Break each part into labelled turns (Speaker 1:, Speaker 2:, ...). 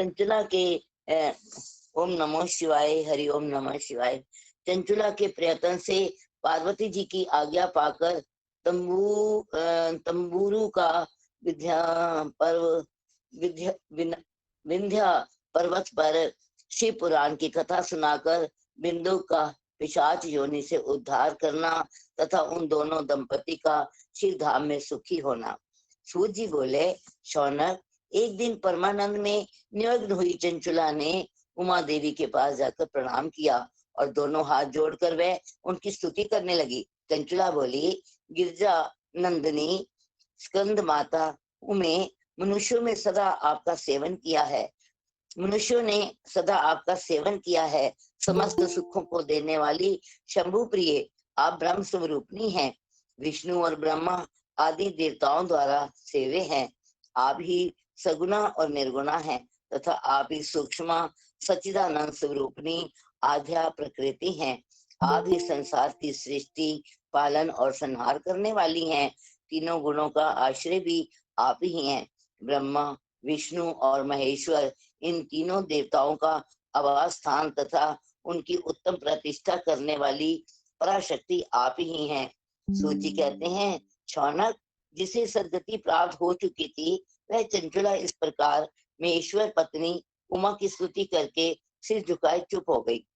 Speaker 1: चंचला के ओम नमः शिवाय, हरि ओम नमः शिवाय। चंचला के प्रयत्न से पार्वती जी की आज्ञा पाकर तंबूरू का विद्या पर्व विंध्या पर्वत पर शिव पुराण की कथा सुनाकर बिंदु का पिशाच योनि से उद्धार करना तथा उन दोनों दंपति का शिव धाम में सुखी होना। सूत जी बोले, शौनक, एक दिन परमानंद में निमग्न हुई चंचला ने उमा देवी के पास जाकर प्रणाम किया और दोनों हाथ जोड़कर वह उनकी स्तुति करने लगी। चंचला बोली, गिरजा नंदिनी स्कंद माता उमे, मनुष्यों में सदा आपका सेवन किया है, मनुष्यों ने सदा आपका सेवन किया है। समस्त सुखों को देने वाली शंभु प्रिय, आप ब्रह्म स्वरूपनी हैं, विष्णु और ब्रह्मा आदि देवताओं द्वारा सेवे हैं। आप ही सगुणा और निर्गुणा हैं तथा आप ही सूक्ष्म सच्चिदानंद स्वरूपनी आध्या प्रकृति हैं। आप ही संसार की सृष्टि, पालन और संहार करने वाली हैं। तीनों गुणों का आश्रय भी आप ही हैं। ब्रह्मा, विष्णु और महेश्वर, इन तीनों देवताओं का आवास स्थान तथा उनकी उत्तम प्रतिष्ठा करने वाली पराशक्ति आप ही हैं। सूची कहते हैं, शौनक, जिसे सदगति प्राप्त हो चुकी थी वह चंचला इस प्रकार महेश्वर पत्नी उमा की स्तुति करके सिर झुकाए चुप हो गई।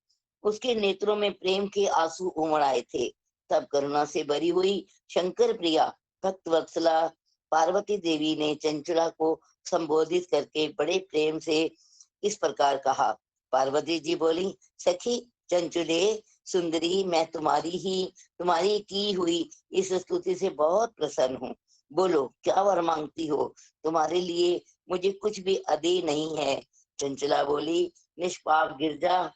Speaker 1: उसके नेत्रों में प्रेम के आंसू उमड़ आए थे। तब करुणा से भरी हुई शंकर प्रिया भक्त वत्सला पार्वती देवी ने चंचला को संबोधित करके बड़े प्रेम से इस प्रकार कहा। पार्वती जी बोली, सखी चंचुले सुंदरी, मैं तुम्हारी की हुई इस स्तुति से बहुत प्रसन्न हूँ। बोलो, क्या वर मांगती हो? तुम्हारे लिए मुझे कुछ भी अदेय नहीं है। चंचला बोली, निष्पाप गिरजा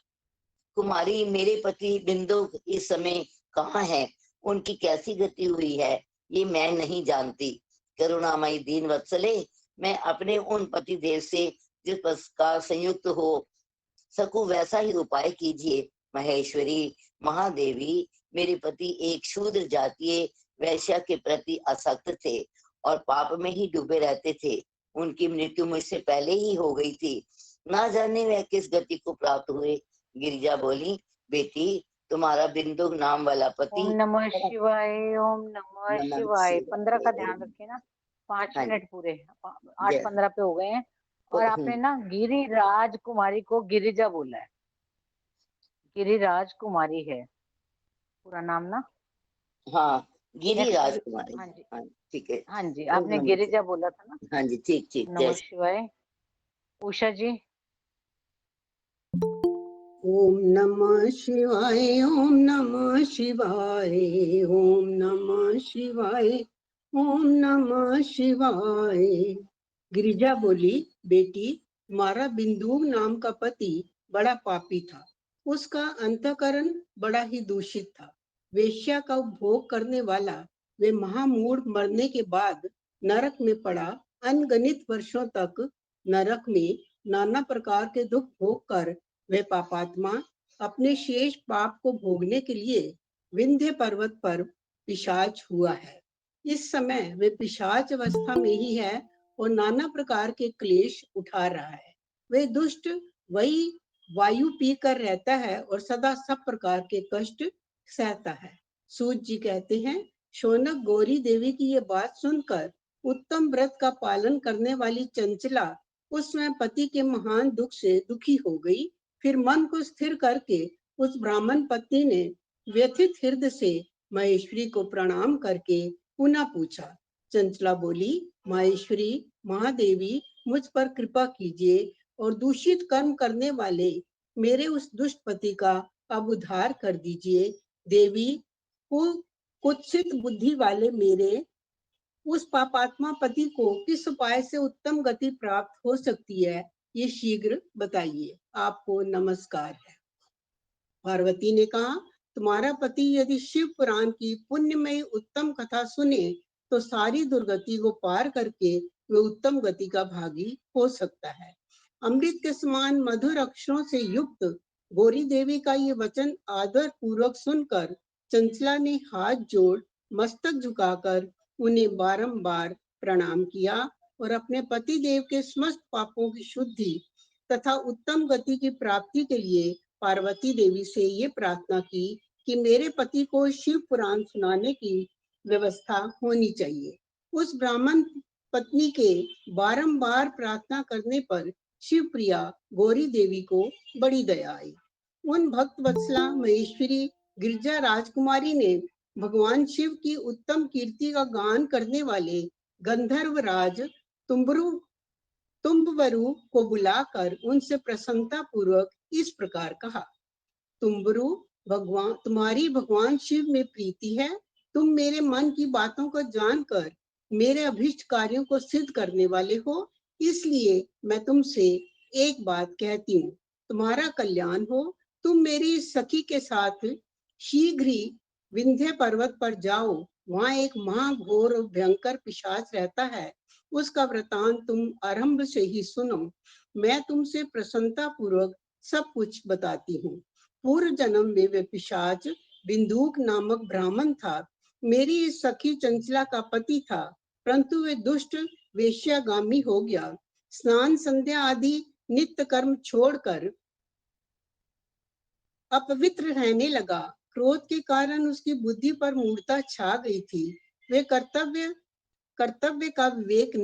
Speaker 1: कुमारी, मेरे पति बिंदु इस समय कहाँ है? उनकी कैसी गति हुई है ये मैं नहीं जानती। करुणामयी दीन वत्सले, मैं अपने उन पति देव से जिस प्रकार संयुक्त हो सकूं वैसा ही उपाय कीजिए। महेश्वरी महादेवी, मेरे पति एक शूद्र जातीय वैश्या के प्रति आसक्त थे और पाप में ही डूबे रहते थे। उनकी मृत्यु मुझसे पहले ही हो गई थी। ना जाने वह किस गति को प्राप्त हुए। गिरिजा बोली, बेटी, तुम्हारा बिंदु नाम वाला पति।
Speaker 2: ओम नमः शिवाय, ओम नमः शिवाय। 15 का ध्यान रखे ना, 5 मिनट पूरे, 8:15 पे हो गए हैं। और आपने ना गिरिराज कुमारी को गिरिजा बोला है, गिरिराज कुमारी है पूरा नाम ना।
Speaker 1: हाँ, गिरिराज कुमारी।
Speaker 2: हाँ जी,
Speaker 1: ठीक है।
Speaker 2: हाँ जी, आपने गिरिजा बोला था ना।
Speaker 1: हाँ जी, ठीक।
Speaker 2: नमः शिवाय। उषा जी।
Speaker 3: ओम नमः शिवाय, ओम नमः शिवाय, ओम नमः शिवाय, ओम नमः शिवाय। गिरिजा बोली, बेटी, तुम्हारा बिंदु नाम का पति बड़ा पापी था। उसका अंतःकरण बड़ा ही दूषित था। वेश्या का उपभोग करने वाला वे महामूढ़ मरने के बाद नरक में पड़ा अनगणित वर्षों तक नरक में नाना प्रकार के दुख भोग कर वह पापात्मा अपने शेष पाप को भोगने के लिए विंध्य पर्वत पर पिशाच हुआ है। इस समय वे पिशाच अवस्था में ही है और नाना प्रकार के क्लेश उठा रहा है। वे दुष्ट वही वायु पीकर रहता है और सदा सब प्रकार के कष्ट सहता है। सूत जी कहते हैं, शौनक, गौरी देवी की ये बात सुनकर उत्तम व्रत का पालन करने वाली चंचला उस समय पति के महान दुख से दुखी हो गई। फिर मन को स्थिर करके उस ब्राह्मण पत्नी ने व्यथित हृदय से महेश्वरी को प्रणाम करके पुनः पूछा। चंचला बोली, महेश्वरी महादेवी, मुझ पर कृपा कीजिए और दूषित कर्म करने वाले मेरे उस दुष्ट पति का अब उद्धार कर दीजिए। देवी, कुत्सित बुद्धि वाले मेरे उस पापात्मा पति को किस उपाय से उत्तम गति प्राप्त हो सकती है, ये शीघ्र बताइए। आपको नमस्कार है। पार्वती ने कहा, तुम्हारा पति यदि शिव पुराण की पुण्यमयी उत्तम कथा सुने तो सारी दुर्गति को पार करके वे उत्तम गति का भागी हो सकता है। अमृत के समान मधुर अक्षरों से युक्त गौरी देवी का ये वचन आदर पूर्वक सुनकर चंचला ने हाथ जोड़ मस्तक झुकाकर उन्हें बारंबार प्रणाम किया और अपने पति देव के समस्त पापों की शुद्धि तथा उत्तम गति की प्राप्ति के लिए पार्वती देवी से ये प्रार्थना की कि मेरे पति को शिव पुराण सुनाने की व्यवस्था होनी चाहिए। उस ब्राह्मण पत्नी के बारंबार प्रार्थना करने पर शिवप्रिया गौरी देवी को बड़ी दया आई। उन भक्त वत्सला महेश्वरी गिरिजा राजकुमारी ने भगवान शिव की उत्तम कीर्ति का गान करने वाले गंधर्व राज तुम्बवरु को बुलाकर उनसे प्रसन्नता पूर्वक इस प्रकार कहा, तुम्बरु, भगवान तुम्हारी भगवान शिव में प्रीति है। तुम मेरे मन की बातों को जानकर मेरे अभीष्ट कार्यों को सिद्ध करने वाले हो, इसलिए मैं तुमसे एक बात कहती हूँ, तुम्हारा कल्याण हो। तुम मेरी सखी के साथ शीघ्र ही विंध्य पर्वत पर जाओ। वहां एक महाघोर और भयंकर पिशाच रहता है। उसका वृतांत तुम आरंभ से ही सुनो। मैं तुमसे प्रसन्नता पूर्वक सब कुछ बताती हूँ। पूर्व जन्म में वे पिशाच बिंदुक नामक ब्राह्मण था। मेरी सखी चंचला का पति था, परंतु वे दुष्ट वेश्यागामी हो गया। स्नान संध्या आदि नित्य कर्म छोड़कर अपवित्र रहने लगा। क्रोध के कारण उसकी बुद्धि पर मूढ़ता छा गई थी। वे कर्तव्य अकर्तव्य का विवेक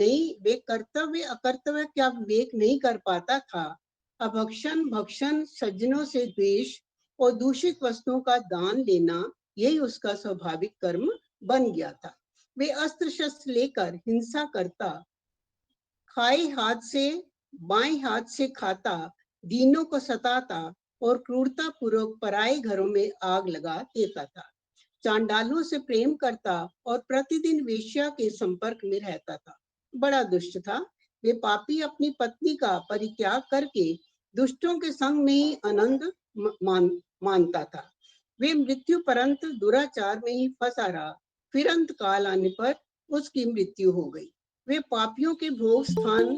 Speaker 3: नहीं कर पाता था। अभक्षण, भक्षण, सज्जनों से द्वेष और दूषित वस्तुओं का दान लेना, यही उसका स्वाभाविक कर्म बन गया था। वे अस्त्र शस्त्र लेकर हिंसा करता, खाए हाथ से बाएं हाथ से खाता, दीनों को सताता और क्रूरता पूर्वक पराये घरों में आग लगा देता था। चांडालों से प्रेम करता और प्रतिदिन वेश्या के संपर्क में रहता था। बड़ा दुष्ट था। वे पापी अपनी पत्नी का परित्याग करके दुष्टों के संग में ही आनंद मानता था। वे मृत्यु परंत दुराचार में ही फंसा रहा। फिर अंत काल आने पर उसकी मृत्यु हो गई। वे पापियों के भोग स्थान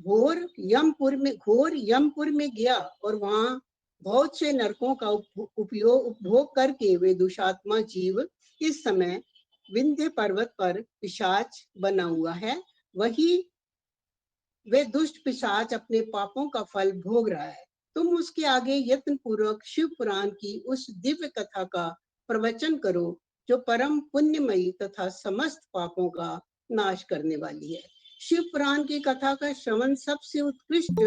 Speaker 3: घोर यमपुर में गया और वहां बहुत से नरकों का उपभोग करके वे दुष्टात्मा जीव इस समय विंध्य पर्वत पर पिशाच बना हुआ है। वही वे दुष्ट पिशाच अपने पापों का फल भोग रहा है। तुम उसके आगे यत्न पूर्वक शिव पुराण की उस दिव्य कथा का प्रवचन करो, जो परम पुण्यमयी तथा समस्त पापों का नाश करने वाली है। शिव पुराण की कथा का श्रवण सबसे उत्कृष्ट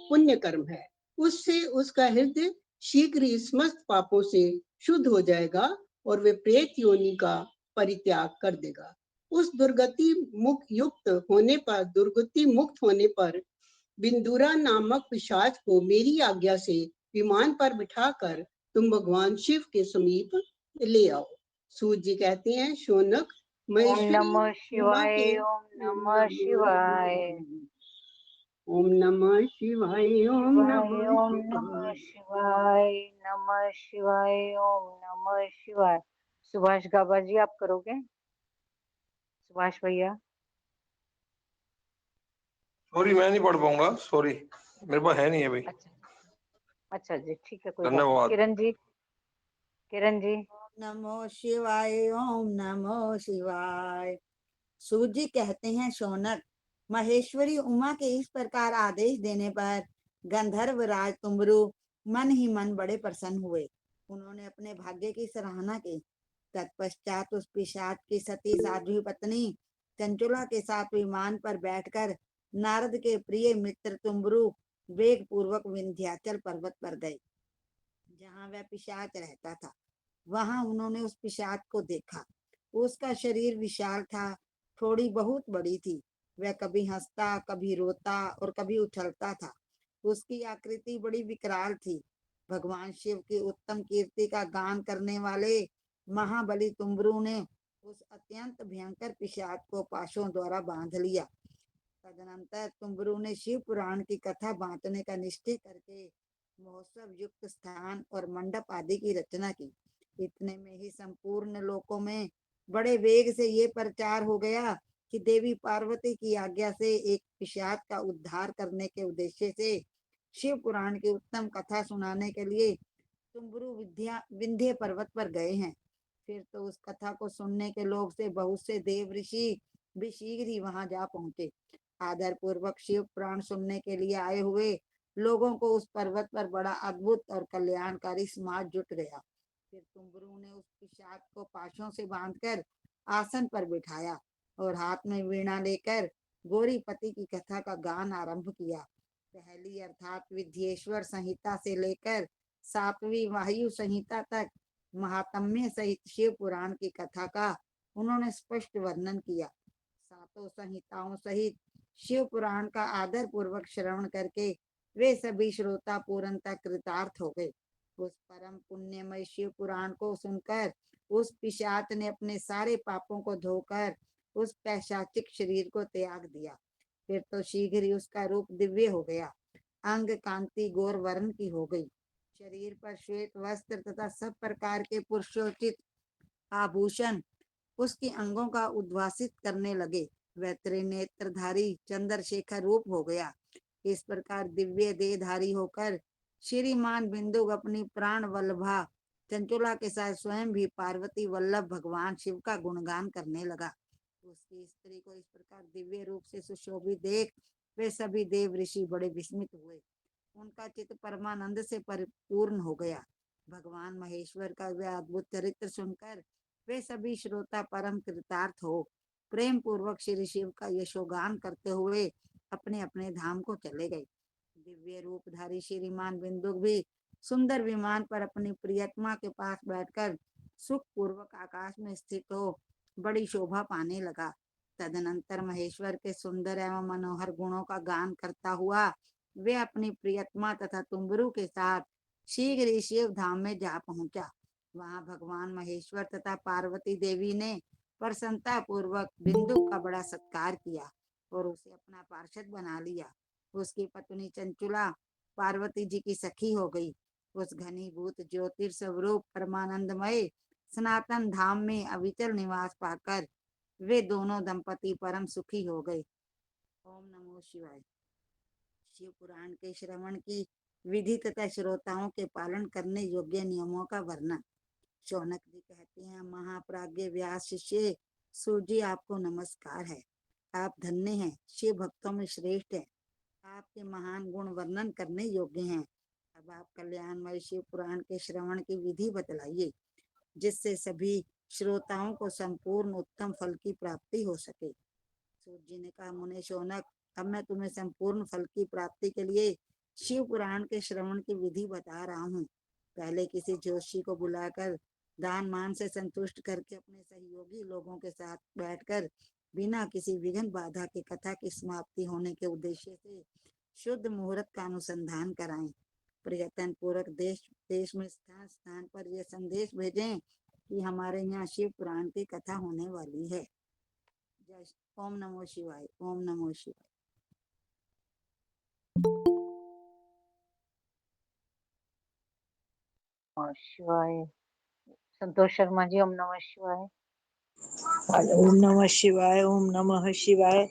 Speaker 3: पुण्य कर्म है। उससे उसका हृदय शीघ्र ही समस्त पापों से शुद्ध हो जाएगा और वे प्रेत योनि का परित्याग कर देगा। उस दुर्गति मुक्त होने पर बिंदुरा नामक पिशाच को मेरी आज्ञा से विमान पर बिठाकर तुम भगवान शिव के समीप ले आओ। सूत जी कहते हैं, शौनक
Speaker 2: ओम नमः शिवाय, ओम नमः शिवाय,
Speaker 3: ओम नमः शिवाय, ओम
Speaker 2: नमः शिवाय, नमः शिवाय, ओम नमः शिवाय। सुभाष गाबा जी, आप करोगे? सुभाष भैया।
Speaker 4: सॉरी, मैं नहीं पढ़ पाऊंगा, सॉरी, मेरे पास है नहीं है भाई।
Speaker 2: अच्छा जी, ठीक है, कोई बात नहीं। किरण जी।
Speaker 5: नमो शिवाय, ओम नमो शिवाय। सूत जी कहते हैं, शौनक, महेश्वरी उमा के इस प्रकार आदेश देने पर गंधर्व राज तुम्बरु मन ही मन बड़े प्रसन्न हुए। उन्होंने अपने भाग्य की सराहना की। तत्पश्चात उस पिशाच की सती साध्वी पत्नी चंचुला के साथ विमान पर बैठकर नारद के प्रिय मित्र तुम्बरु वेग पूर्वक विंध्याचल पर्वत पर गए, जहाँ वह पिशाच रहता था। वहां उन्होंने उस पिशाच को देखा। उसका शरीर विशाल था, थोड़ी बहुत बड़ी थी। वह कभी हंसता, कभी रोता और कभी उछलता था। उसकी आकृति बड़ी विकराल थी। भगवान शिव की उत्तम कीर्ति का गान करने वाले महाबली तुम्बरु ने उस अत्यंत भयंकर पिशाच को पाशों द्वारा बांध लिया। तदनंतर तुम्बरु ने शिव पुराण की कथा बांटने का निश्चय करके महोत्सव युक्त स्थान और मंडप आदि की रचना की। इतने में ही संपूर्ण लोकों में बड़े वेग से ये प्रचार हो गया कि देवी पार्वती की आज्ञा से एक पिशाच का उद्धार करने के उद्देश्य से शिव पुराण की उत्तम कथा सुनाने के लिए तुम्बरु विंध्य पर्वत पर गए हैं। फिर तो उस कथा को सुनने के लोग से बहुत से देव ऋषि भी शीघ्र ही वहां जा पहुंचे। आदर पूर्वक शिव पुराण सुनने के लिए आए हुए लोगों को उस पर्वत पर बड़ा अद्भुत और कल्याणकारी समाज जुट गया। फिर तुम्बरू ने उस पिशाच को पाशों से बांधकर आसन पर बिठाया और हाथ में वीणा लेकर गौरीपति की कथा का गान आरंभ किया। पहली अर्थात विद्येश्वर संहिता से लेकर 7वीं वायु संहिता तक महात्म्य सहित शिव पुराण की कथा का उन्होंने स्पष्ट वर्णन किया। सातों संहिताओं सहित शिव पुराण का आदर पूर्वक श्रवण करके वे सभी श्रोता पूर्णतः कृतार्थ हो गए। उस परम पुण्यमय शिव पुराण को सुनकर उस पिशाच ने अपने सारे पापों को धोकर उस पैशाचिक शरीर को त्याग दिया। फिर तो शीघ्र ही उसका रूप दिव्य हो गया। अंग कांति गौर वर्ण की हो गई। शरीर पर श्वेत वस्त्र तथा सब प्रकार के पुरुषोचित आभूषण उसके अंगों का उद्भासित करने लगे। वह त्रिनेत्रधारी चंद्रशेखर रूप हो गया। इस प्रकार दिव्य देहधारी होकर श्रीमान बिंदु अपनी प्राण वल्लभा चंचुला के साथ स्वयं भी पार्वती वल्लभ भगवान शिव का गुणगान करने लगा। उसकी स्त्री को इस प्रकार दिव्य रूप से सुशोभित देख वे सभी देव ऋषि बड़े विस्मित हुए। उनका चित्त परमानंद से परिपूर्ण हो गया। भगवान महेश्वर का वह अद्भुत चरित्र सुनकर वे सभी श्रोता परम कृतार्थ हो प्रेम पूर्वक श्री शिव का यशोगान करते हुए अपने अपने धाम को चले गए। दिव्य रूपधारी श्रीमान बिंदु भी सुंदर विमान पर अपनी प्रियतमा के पास बैठकर सुख पूर्वक आकाश में स्थित हो बड़ी शोभा पाने लगा। तदनंतर महेश्वर के सुंदर एवं मनोहर गुणों का गान करता हुआ वे अपनी प्रियतमा तथा तुम्बरू के साथ शीघ्र ही शिव धाम में जा पहुंचा। वहां भगवान महेश्वर तथा पार्वती देवी ने प्रसन्नता पूर्वक बिंदु का बड़ा सत्कार किया और उसे अपना पार्षद बना लिया। उसकी पत्नी चंचुला पार्वती जी की सखी हो गई। उस घनीभूत ज्योतिर्स्वरूप परमानंदमय सनातन धाम में अविचल निवास पाकर वे दोनों दंपति परम सुखी हो गए। ओम नमो शिवाय। शिव पुराण के श्रवण की विधि तथा श्रोताओं के पालन करने योग्य नियमों का वर्णन। शौनक जी कहते हैं, महाप्राज्ञ व्यास शिष्य सूजी आपको नमस्कार है। आप धन्य हैं, शिव भक्तों में श्रेष्ठ हैं। आपके महान गुण वर्णन करने योग्य हैं। अब आप कल्याणमय शिव पुराण के श्रवण की विधि बतलाइए जिससे सभी श्रोताओं को संपूर्ण उत्तम फल की प्राप्ति हो सके। सूत जी ने कहा, मुने शौनक, अब मैं तुम्हें संपूर्ण फल की प्राप्ति के लिए शिव पुराण के श्रवण की विधि बता रहा हूँ। पहले किसी जोशी को बुलाकर दान मान से संतुष्ट करके अपने सहयोगी लोगों के साथ बैठकर बिना किसी विघ्न बाधा के कथा की समाप्ति होने के उद्देश्य से शुद्ध मुहूर्त का अनुसंधान कराएं। प्रयत्न पूर्वक देश देश में स्थान स्थान पर यह संदेश भेजें कि हमारे यहाँ शिव पुराण की कथा होने वाली है। जय ओम नमो शिवाय। ओम नमो शिवाय।
Speaker 2: और शिवाय। संतोष शर्मा जी, ओम नमः शिवाय।
Speaker 6: ओम नमः शिवाय। ओम नमः शिवाय।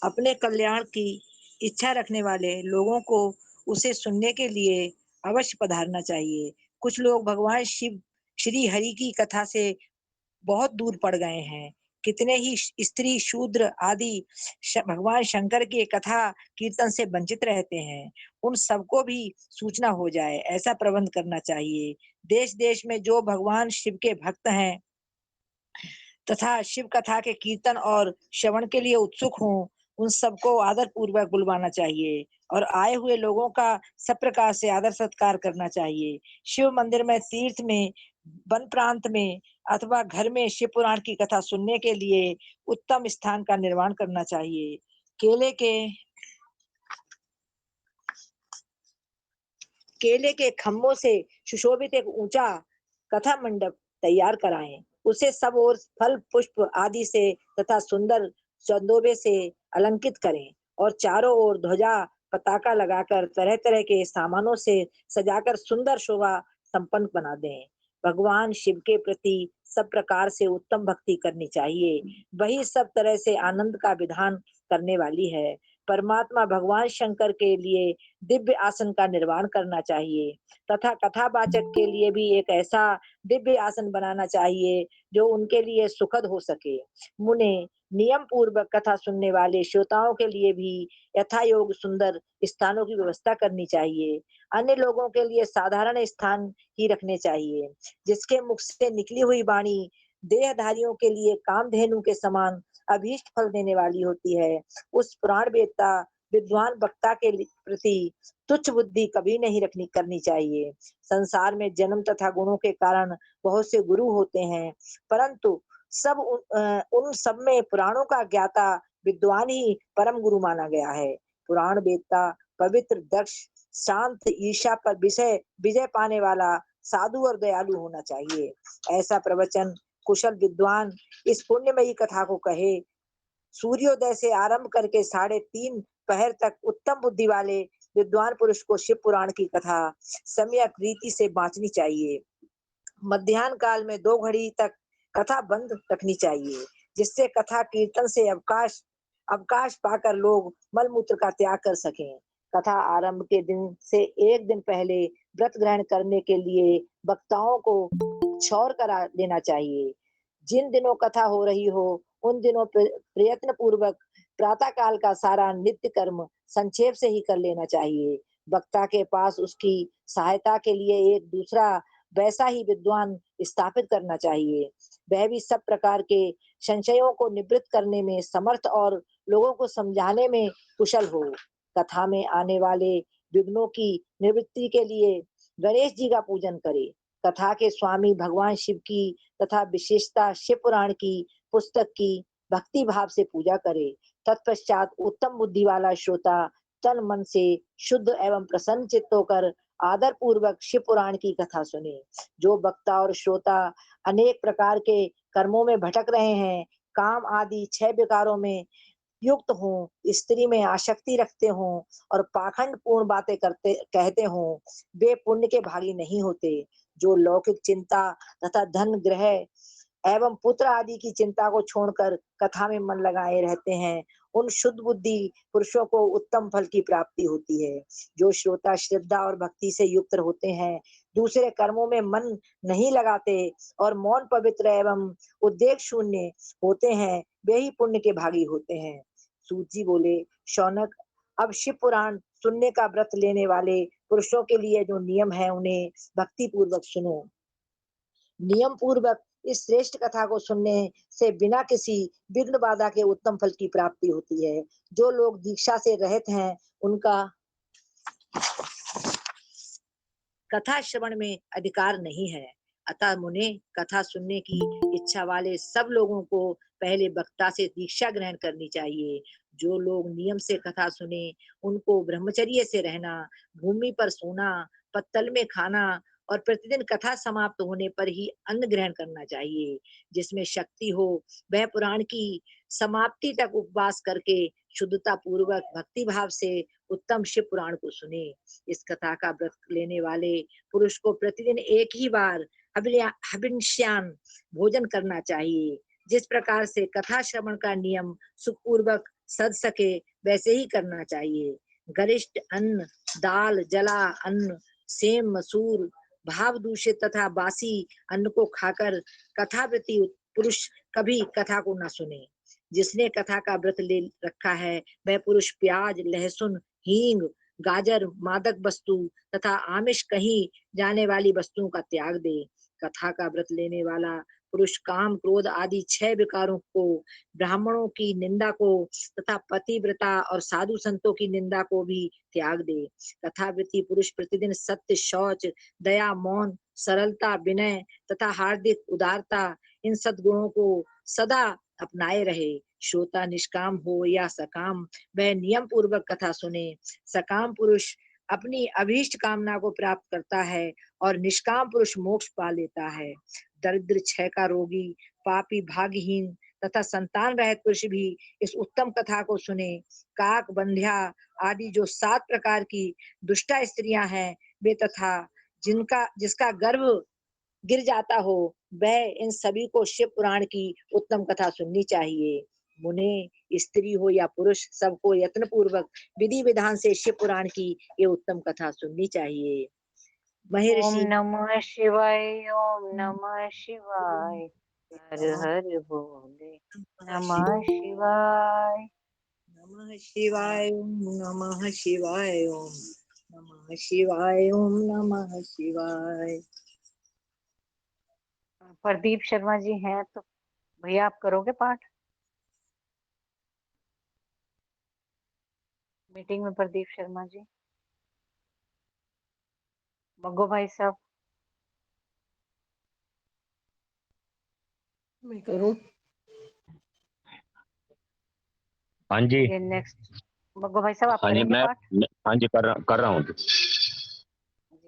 Speaker 6: अपने कल्याण की इच्छा रखने वाले लोगों को उसे सुनने के लिए अवश्य पधारना चाहिए। कुछ लोग भगवान शिव श्री हरि की कथा से बहुत दूर पड़ गए हैं। कितने ही स्त्री शूद्र आदि भगवान शंकर के कथा कीर्तन से वंचित रहते हैं। उन सबको भी सूचना हो जाए, ऐसा प्रबंध करना चाहिए। देश देश में जो भगवान शिव के भक्त हैं तथा शिव कथा के कीर्तन और श्रवण के लिए उत्सुक हों, उन सबको आदर पूर्वक बुलवाना चाहिए और आए हुए लोगों का सब प्रकार से आदर सत्कार करना चाहिए। शिव मंदिर में, तीर्थ में, वन प्रांत में अथवा घर में शिव पुराण की कथा सुनने के लिए उत्तम स्थान का निर्माण करना चाहिए। केले के खम्भों से सुशोभित एक ऊंचा कथा मंडप तैयार कराएं। उसे सब ओर फल पुष्प आदि से तथा सुंदर चंदोबे से अलंकृत करें और चारों ओर ध्वजा पताका लगाकर तरह तरह के सामानों से सजाकर सुंदर शोभा संपन्न बना दें। भगवान शिव के प्रति सब प्रकार से उत्तम भक्ति करनी चाहिए। वही सब तरह से आनंद का विधान करने वाली है। परमात्मा भगवान शंकर के लिए दिव्य आसन का निर्माण करना चाहिए तथा कथावाचक के लिए भी एक ऐसा दिव्य आसन बनाना चाहिए जो उनके लिए सुखद हो सके। मुने, नियम पूर्वक कथा सुनने वाले श्रोताओं के लिए भी यथायोग सुंदर स्थानों की व्यवस्था करनी चाहिए। अन्य लोगों के लिए साधारण स्थान ही रखने चाहिए। जिसके मुख से निकली हुई वाणी देहधारियों के लिए कामधेनु के समान अभीष्ट फल देने वाली होती है, उस पुराण वेत्ता विद्वान वक्ता के प्रति तुच्छ बुद्धि कभी नहीं रखनी करनी चाहिए। संसार में जन्म तथा गुणों के कारण बहुत से गुरु होते हैं, परंतु उन सब में पुराणों का ज्ञाता विद्वान ही परम गुरु माना गया है। पुराण वेत्ता पवित्र, दक्ष, शांत, ईर्ष्या पर विजय पाने वाला, साधु और दयालु होना चाहिए। ऐसा प्रवचन कुशल विद्वान इस पुण्यमयी कथा को कहे। सूर्योदय से आरंभ करके 3:30 पहर तक उत्तम बुद्धि वाले विद्वान पुरुष को शिव पुराण की कथा सम्यक रीति से बांचनी चाहिए। मध्याह्न काल में 2 घड़ी तक कथा बंद रखनी चाहिए, जिससे कथा कीर्तन से अवकाश पाकर लोग मलमूत्र का त्याग कर सकें। कथा आरंभ के दिन से 1 दिन पहले व्रत ग्रहण करने के लिए वक्ताओं को क्षौर करा देना चाहिए। जिन दिनों कथा हो रही हो उन दिनों प्रयत्न पूर्वक प्रातः काल का सारा नित्य कर्म संक्षेप से ही कर लेना चाहिए। वक्ता के पास उसकी सहायता के लिए एक दूसरा वैसा ही विद्वान स्थापित करना चाहिए। वह भी सब प्रकार के संशयों को निवृत्त करने में समर्थ और लोगों को समझाने में कुशल हो। कथा में आने वाले विघ्नों की निवृत्ति के लिए गणेश जी का पूजन करे। कथा के स्वामी भगवान शिव की तथा विशेषता शिव पुराण की पुस्तक की भक्ति भाव से पूजा करे। तत्पश्चात उत्तम बुद्धि वाला श्रोता तन मन से शुद्ध एवं प्रसन्न चित्त होकर आदर पूर्वक शिव पुराण की कथा सुने। जो वक्ता और श्रोता अनेक प्रकार के कर्मों में भटक रहे हैं, काम आदि 6 विकारों में युक्त हों, स्त्री में आसक्ति रखते हों और पाखंड पूर्ण बातें कहते हों, वे पुण्य के भागी नहीं होते। जो लौकिक चिंता तथा धन, ग्रह एवं पुत्र आदि की चिंता को छोड़कर कथा में मन लगाए रहते हैं, उन शुद्ध बुद्धि पुरुषों को उत्तम फल की प्राप्ति होती है। जो श्रोता श्रद्धा और भक्ति से युक्त होते हैं, दूसरे कर्मों में मन नहीं लगाते और मौन, पवित्र एवं उद्देश्य शून्य होते हैं, वे ही पुण्य के भागी होते हैं। सूत जी बोले, शौनक, अब शिव पुराण सुनने का व्रत लेने वाले पुरुषों के लिए जो नियम है उन्हें भक्ति पूर्वक सुनो। नियम पूर्वक इस श्रेष्ठ कथा को सुनने से बिना किसी विघ्न बाधा के उत्तम फल की प्राप्ति होती है। जो लोग दीक्षा से रहित हैं, उनका कथा श्रवण में अधिकार नहीं है। अतः मुने, कथा सुनने की इच्छा वाले सब लोगों को पहले वक्ता से दीक्षा ग्रहण करनी चाहिए। जो लोग नियम से कथा सुने, उनको ब्रह्मचर्य से रहना, भूमि पर सोना, पत्तल में खाना और प्रतिदिन कथा समाप्त होने पर ही अन्न ग्रहण करना चाहिए। जिसमें शक्ति हो वह पुराण की समाप्ति तक उपवास करके शुद्धता पूर्वक भक्ति भाव से उत्तम शिव पुराण को सुने। इस कथा का व्रत लेने वाले पुरुष को प्रतिदिन एक ही बार हविष्यान भोजन करना चाहिए। जिस प्रकार से कथा श्रवण का नियम सुखपूर्वक सद सके वैसे ही करना चाहिए। गरिष्ठ अन्न, दाल, जला अन्न, सेम, मसूर, भाव दूषित तथा बासी अन्न को खाकर कथाव्रती पुरुष कभी कथा को न सुने। जिसने कथा का व्रत ले रखा है वह पुरुष प्याज, लहसुन, हींग, गाजर, मादक वस्तु तथा आमिष कहीं जाने वाली वस्तुओं का त्याग दे। कथा का व्रत लेने वाला पुरुष काम, क्रोध आदि 6 विकारों को, ब्राह्मणों की निंदा को तथा पतिव्रता और साधु संतों की निंदा को भी त्याग दे। कथाव्रती पुरुष प्रतिदिन सत्य, शौच, दया, मौन, सरलता, विनय तथा हार्दिक उदारता, इन सद्गुणों को सदा अपनाए रहे। श्रोता निष्काम हो या सकाम, वह नियम पूर्वक कथा सुने। सकाम पुरुष अपनी अभीष्ट कामना को प्राप्त करता है और निष्काम पुरुष मोक्ष पा लेता है। दरिद्र, क्षय का रोगी, पापी, भाग्यहीन तथा संतान रहित पुरुष भी इस उत्तम कथा को सुने। काक, बंध्या आदि जो 7 प्रकार की दुष्टा स्त्रियां हैं, वे तथा जिसका गर्भ गिर जाता हो, वह इन सभी को शिव पुराण की उत्तम कथा सुननी चाहिए। मुने, स्त्री हो या पुरुष, सबको यत्न पूर्वक विधि विधान से शिव पुराण की ये उत्तम कथा सुननी चाहिए।
Speaker 2: ओम
Speaker 6: महर्षि
Speaker 2: नमः शिवाय, ओम नमः शिवाय। हर हर भोले। नमः शिवाय।
Speaker 6: नमः शिवाय ओम नमः शिवाय ओम नमः शिवाय ओम नमः शिवाय।
Speaker 2: प्रदीप शर्मा जी हैं तो भैया आप करोगे पाठ मीटिंग में? प्रदीप शर्मा जी, मग्गो भाई साहब,
Speaker 3: मैं करूं?
Speaker 7: हाँ जी।
Speaker 2: ये नेक्स्ट मग्गो भाई साहब आप
Speaker 7: हाँ जी
Speaker 2: करेंगे पाठ?
Speaker 7: हाँ जी कर रहा हूँ।
Speaker 2: जी।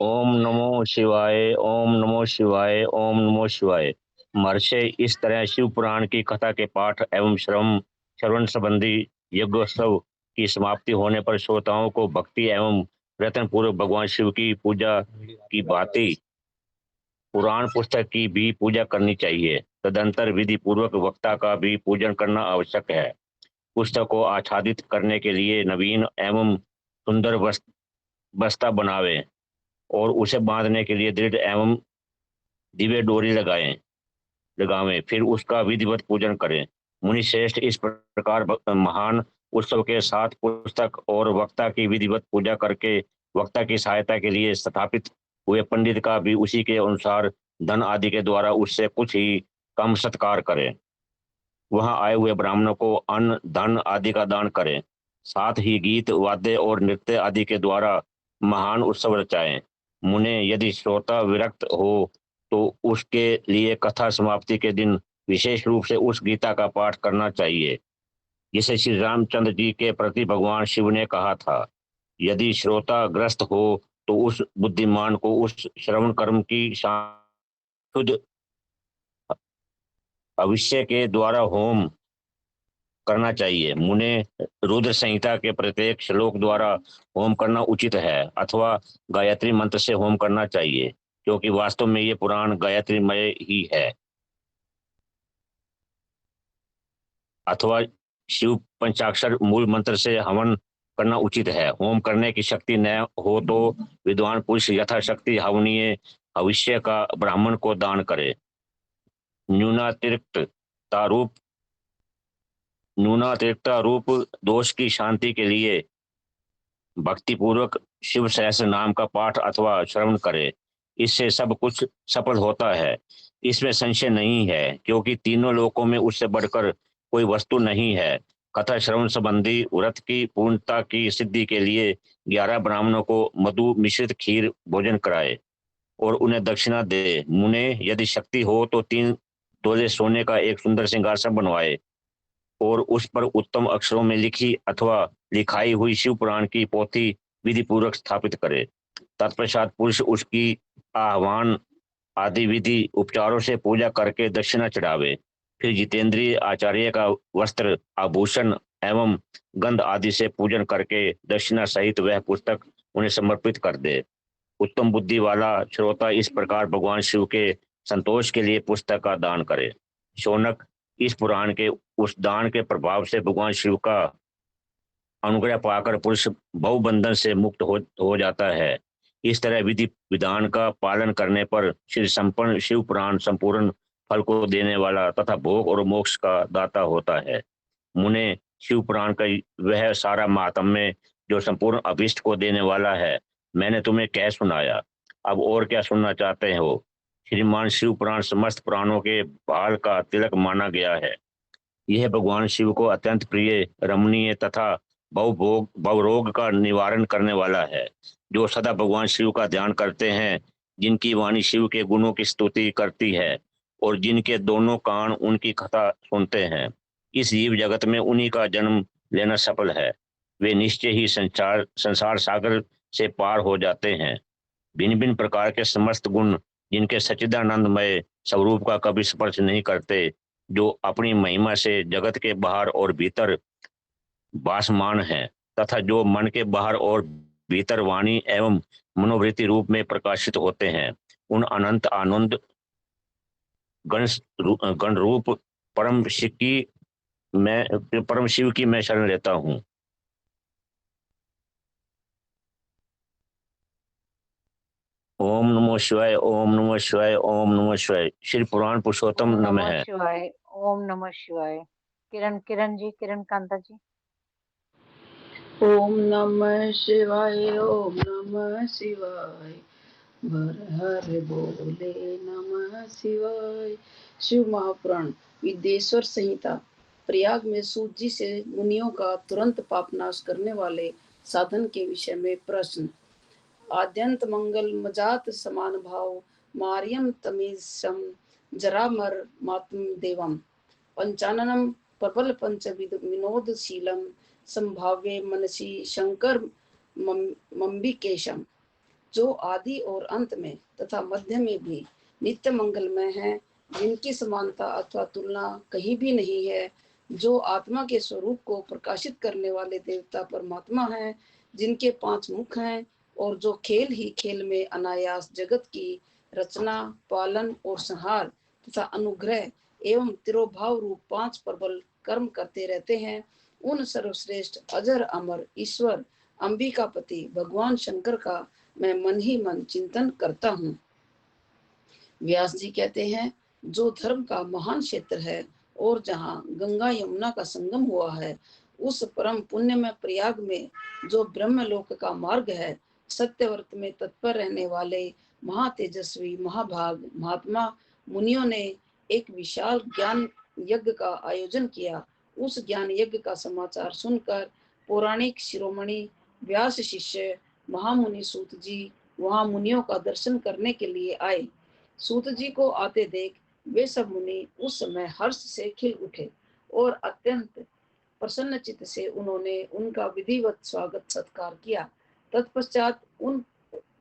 Speaker 7: ओम नमो शिवाय ओम नमो शिवाय ओम नमो शिवाय। महर्षि, इस तरह शिव पुराण की कथा के पाठ एवं श्रवण संबंधी यज्ञोत्सव की समाप्ति होने पर श्रोताओं को भक्ति एवं प्रयत्न पूर्वक भगवान शिव की पूजा की भांति पुराण पुस्तक की भी पूजा करनी चाहिए। तदंतर विधि पूर्वक वक्ता का भी पूजन करना आवश्यक है। पुस्तक को आच्छादित करने के लिए नवीन एवं सुंदर बस्ता बनावे और उसे बांधने के लिए दृढ़ एवं दिव्य डोरी लगावें, फिर उसका विधिवत पूजन करें। मुनि श्रेष्ठ इस प्रकार महान उत्सव के साथ पुस्तक और वक्ता की विधिवत पूजा करके वक्ता की सहायता के लिए स्थापित हुए पंडित का भी उसी के अनुसार धन आदि के द्वारा उससे कुछ ही कम सत्कार करें। वहां आए हुए ब्राह्मणों को अन्न धन आदि का दान करें। साथ ही गीत वाद्य और नृत्य आदि के द्वारा महान उत्सव रचाएं। मुने, यदि श्रोता विरक्त हो तो उसके लिए कथा समाप्ति के दिन विशेष रूप से उस गीता का पाठ करना चाहिए जिसे श्री रामचंद्र जी के प्रति भगवान शिव ने कहा था। यदि श्रोता ग्रस्त हो तो उस बुद्धिमान को उस श्रवण कर्म की शुद्ध अविष्य के द्वारा होम करना चाहिए। मुने, रुद्र संहिता के प्रत्येक श्लोक द्वारा होम करना उचित है अथवा गायत्री मंत्र से होम करना चाहिए, क्योंकि वास्तव में ये पुराण गायत्रीमय ही है। अथवा शिव पंचाक्षर मूल मंत्र से हवन करना उचित है। होम करने की शक्ति न हो तो विद्वान पुरुष यथाशक्ति हवनीय भविष्य का ब्राह्मण को दान करे। न्यूनातिरिक्त रूप न्यूनातिरिक्त रूप दोष की शांति के लिए भक्ति पूर्वक शिव सहस्त्र नाम का पाठ अथवा श्रवण करे। इससे सब कुछ सफल होता है, इसमें संशय नहीं है, क्योंकि तीनों लोकों में उससे बढ़कर कोई वस्तु नहीं है। कथा श्रवण संबंधी व्रत की पूर्णता की सिद्धि के लिए 11 ब्राह्मणों को मधु मिश्रित खीर भोजन कराए और उन्हें दक्षिणा दे। मुने, यदि शक्ति हो तो 3 तोले सोने का एक सुंदर सिंहासन बनवाए और उस पर उत्तम अक्षरों में लिखी अथवा लिखाई हुई शिव पुराण की पोथी विधि पूर्वक स्थापित करे। तत्पश्चात पुरुष उसकी आह्वान आदि विधि उपचारों से पूजा करके दक्षिणा चढ़ावे। फिर जितेंद्रीय आचार्य का वस्त्र आभूषण एवं गंध आदि से पूजन करके दक्षिणा सहित वह पुस्तक उन्हें समर्पित कर दे। उत्तम बुद्धि वाला श्रोता इस प्रकार भगवान शिव के संतोष के लिए पुस्तक का दान करे। शौनक, इस पुराण के उस दान के प्रभाव से भगवान शिव का अनुग्रह पाकर पुरुष बहुबंधन से मुक्त हो जाता है। इस तरह विधि विधान का पालन करने पर श्री संपन्न शिव पुराण संपूर्ण फल को देने वाला तथा भोग और मोक्ष का दाता होता है। मुने, शिव पुराण का वह सारा महात्म्य जो संपूर्ण अभिष्ट को देने वाला है मैंने तुम्हें कह सुनाया। अब और क्या सुनना चाहते हो? श्रीमान शिव पुराण समस्त पुराणों के बाल का तिलक माना गया है। यह भगवान शिव को अत्यंत प्रिय, रमणीय तथा भवरोग का निवारण करने वाला है। जो सदा भगवान शिव का ध्यान करते हैं, जिनकी वाणी शिव के गुणों की स्तुति करती है और जिनके दोनों कान उनकी कथा सुनते हैं, इस जीव जगत में उन्हीं का जन्म लेना सफल है। वे निश्चय ही संसार सागर से पार हो जाते हैं। भिन्न भिन्न प्रकार के समस्त गुण जिनके सच्चिदानंदमय स्वरूप का कभी स्पर्श नहीं करते, जो अपनी महिमा से जगत के बाहर और भीतर भासमान है तथा जो मन के बाहर और भीतर वाणी एवं मनोवृत्ति रूप में प्रकाशित होते हैं, उन अनंत आनंद गण रूप परम शिव की मैं शरण लेता हूँ। ओम नमो शिवाय, ओम नमो शिवाय, ओम नमो शिवाय। श्री पुराण पुरुषोत्तम
Speaker 2: ओम
Speaker 7: नमः।
Speaker 2: नमः शिवाय, ओम नमः शिवाय। किरण जी, किरण कांता जी।
Speaker 8: ओम नमः शिवाय, ओम नमः शिवाय। भर हर बोले नमः शिवाय। शिव महापुराण विदेश्वर संहिता। प्रयाग में सूत जी से मुनियों का तुरंत पापनाश करने वाले साधन के विषय में प्रश्न। आद्यंत मंगल मजात समान भाव मार्यम तमीशम जरामर मातम देवम पंचाननम प्रबल पंच विनोदशीलम संभाव्य मनसी शंकर मम्बिकेशम। जो आदि और अंत में तथा मध्य में भी नित्य मंगलमय है, जिनकी समानता अथवा तुलना कहीं भी नहीं है, जो आत्मा के स्वरूप को प्रकाशित करने वाले देवता परमात्मा है, जिनके 5 मुख हैं और जो खेल ही खेल में अनायास जगत की रचना, पालन और संहार तथा अनुग्रह एवं तिरोभाव रूप 5 प्रबल कर्म करते रहते हैं, उन सर्वश्रेष्ठ अजर अमर ईश्वर अंबिकापति भगवान शंकर का मैं मन ही मन चिंतन करता हूँ। व्यास जी कहते हैं, जो धर्म का महान क्षेत्र है और जहाँ गंगा यमुना का संगम हुआ है, उस परम पुण्य में प्रयाग में जो ब्रह्मलोक का मार्ग है, सत्यव्रत में तत्पर रहने वाले महातेजस्वी महाभाग महात्मा मुनियों ने एक विशाल ज्ञान यज्ञ का आयोजन किया। उस ज्ञान यज्ञ का समाचार सुनकर पौराणिक शिरोमणि व्यास शिष्य महामुनि सूत जी वहां मुनियों का दर्शन करने के लिए आए। सूत जी को आते देख वे सब मुनि उस समय हर्ष से खिल उठे और अत्यंत प्रसन्नचित्त से उन्होंने उनका विधिवत स्वागत सत्कार किया। तत्पश्चात उन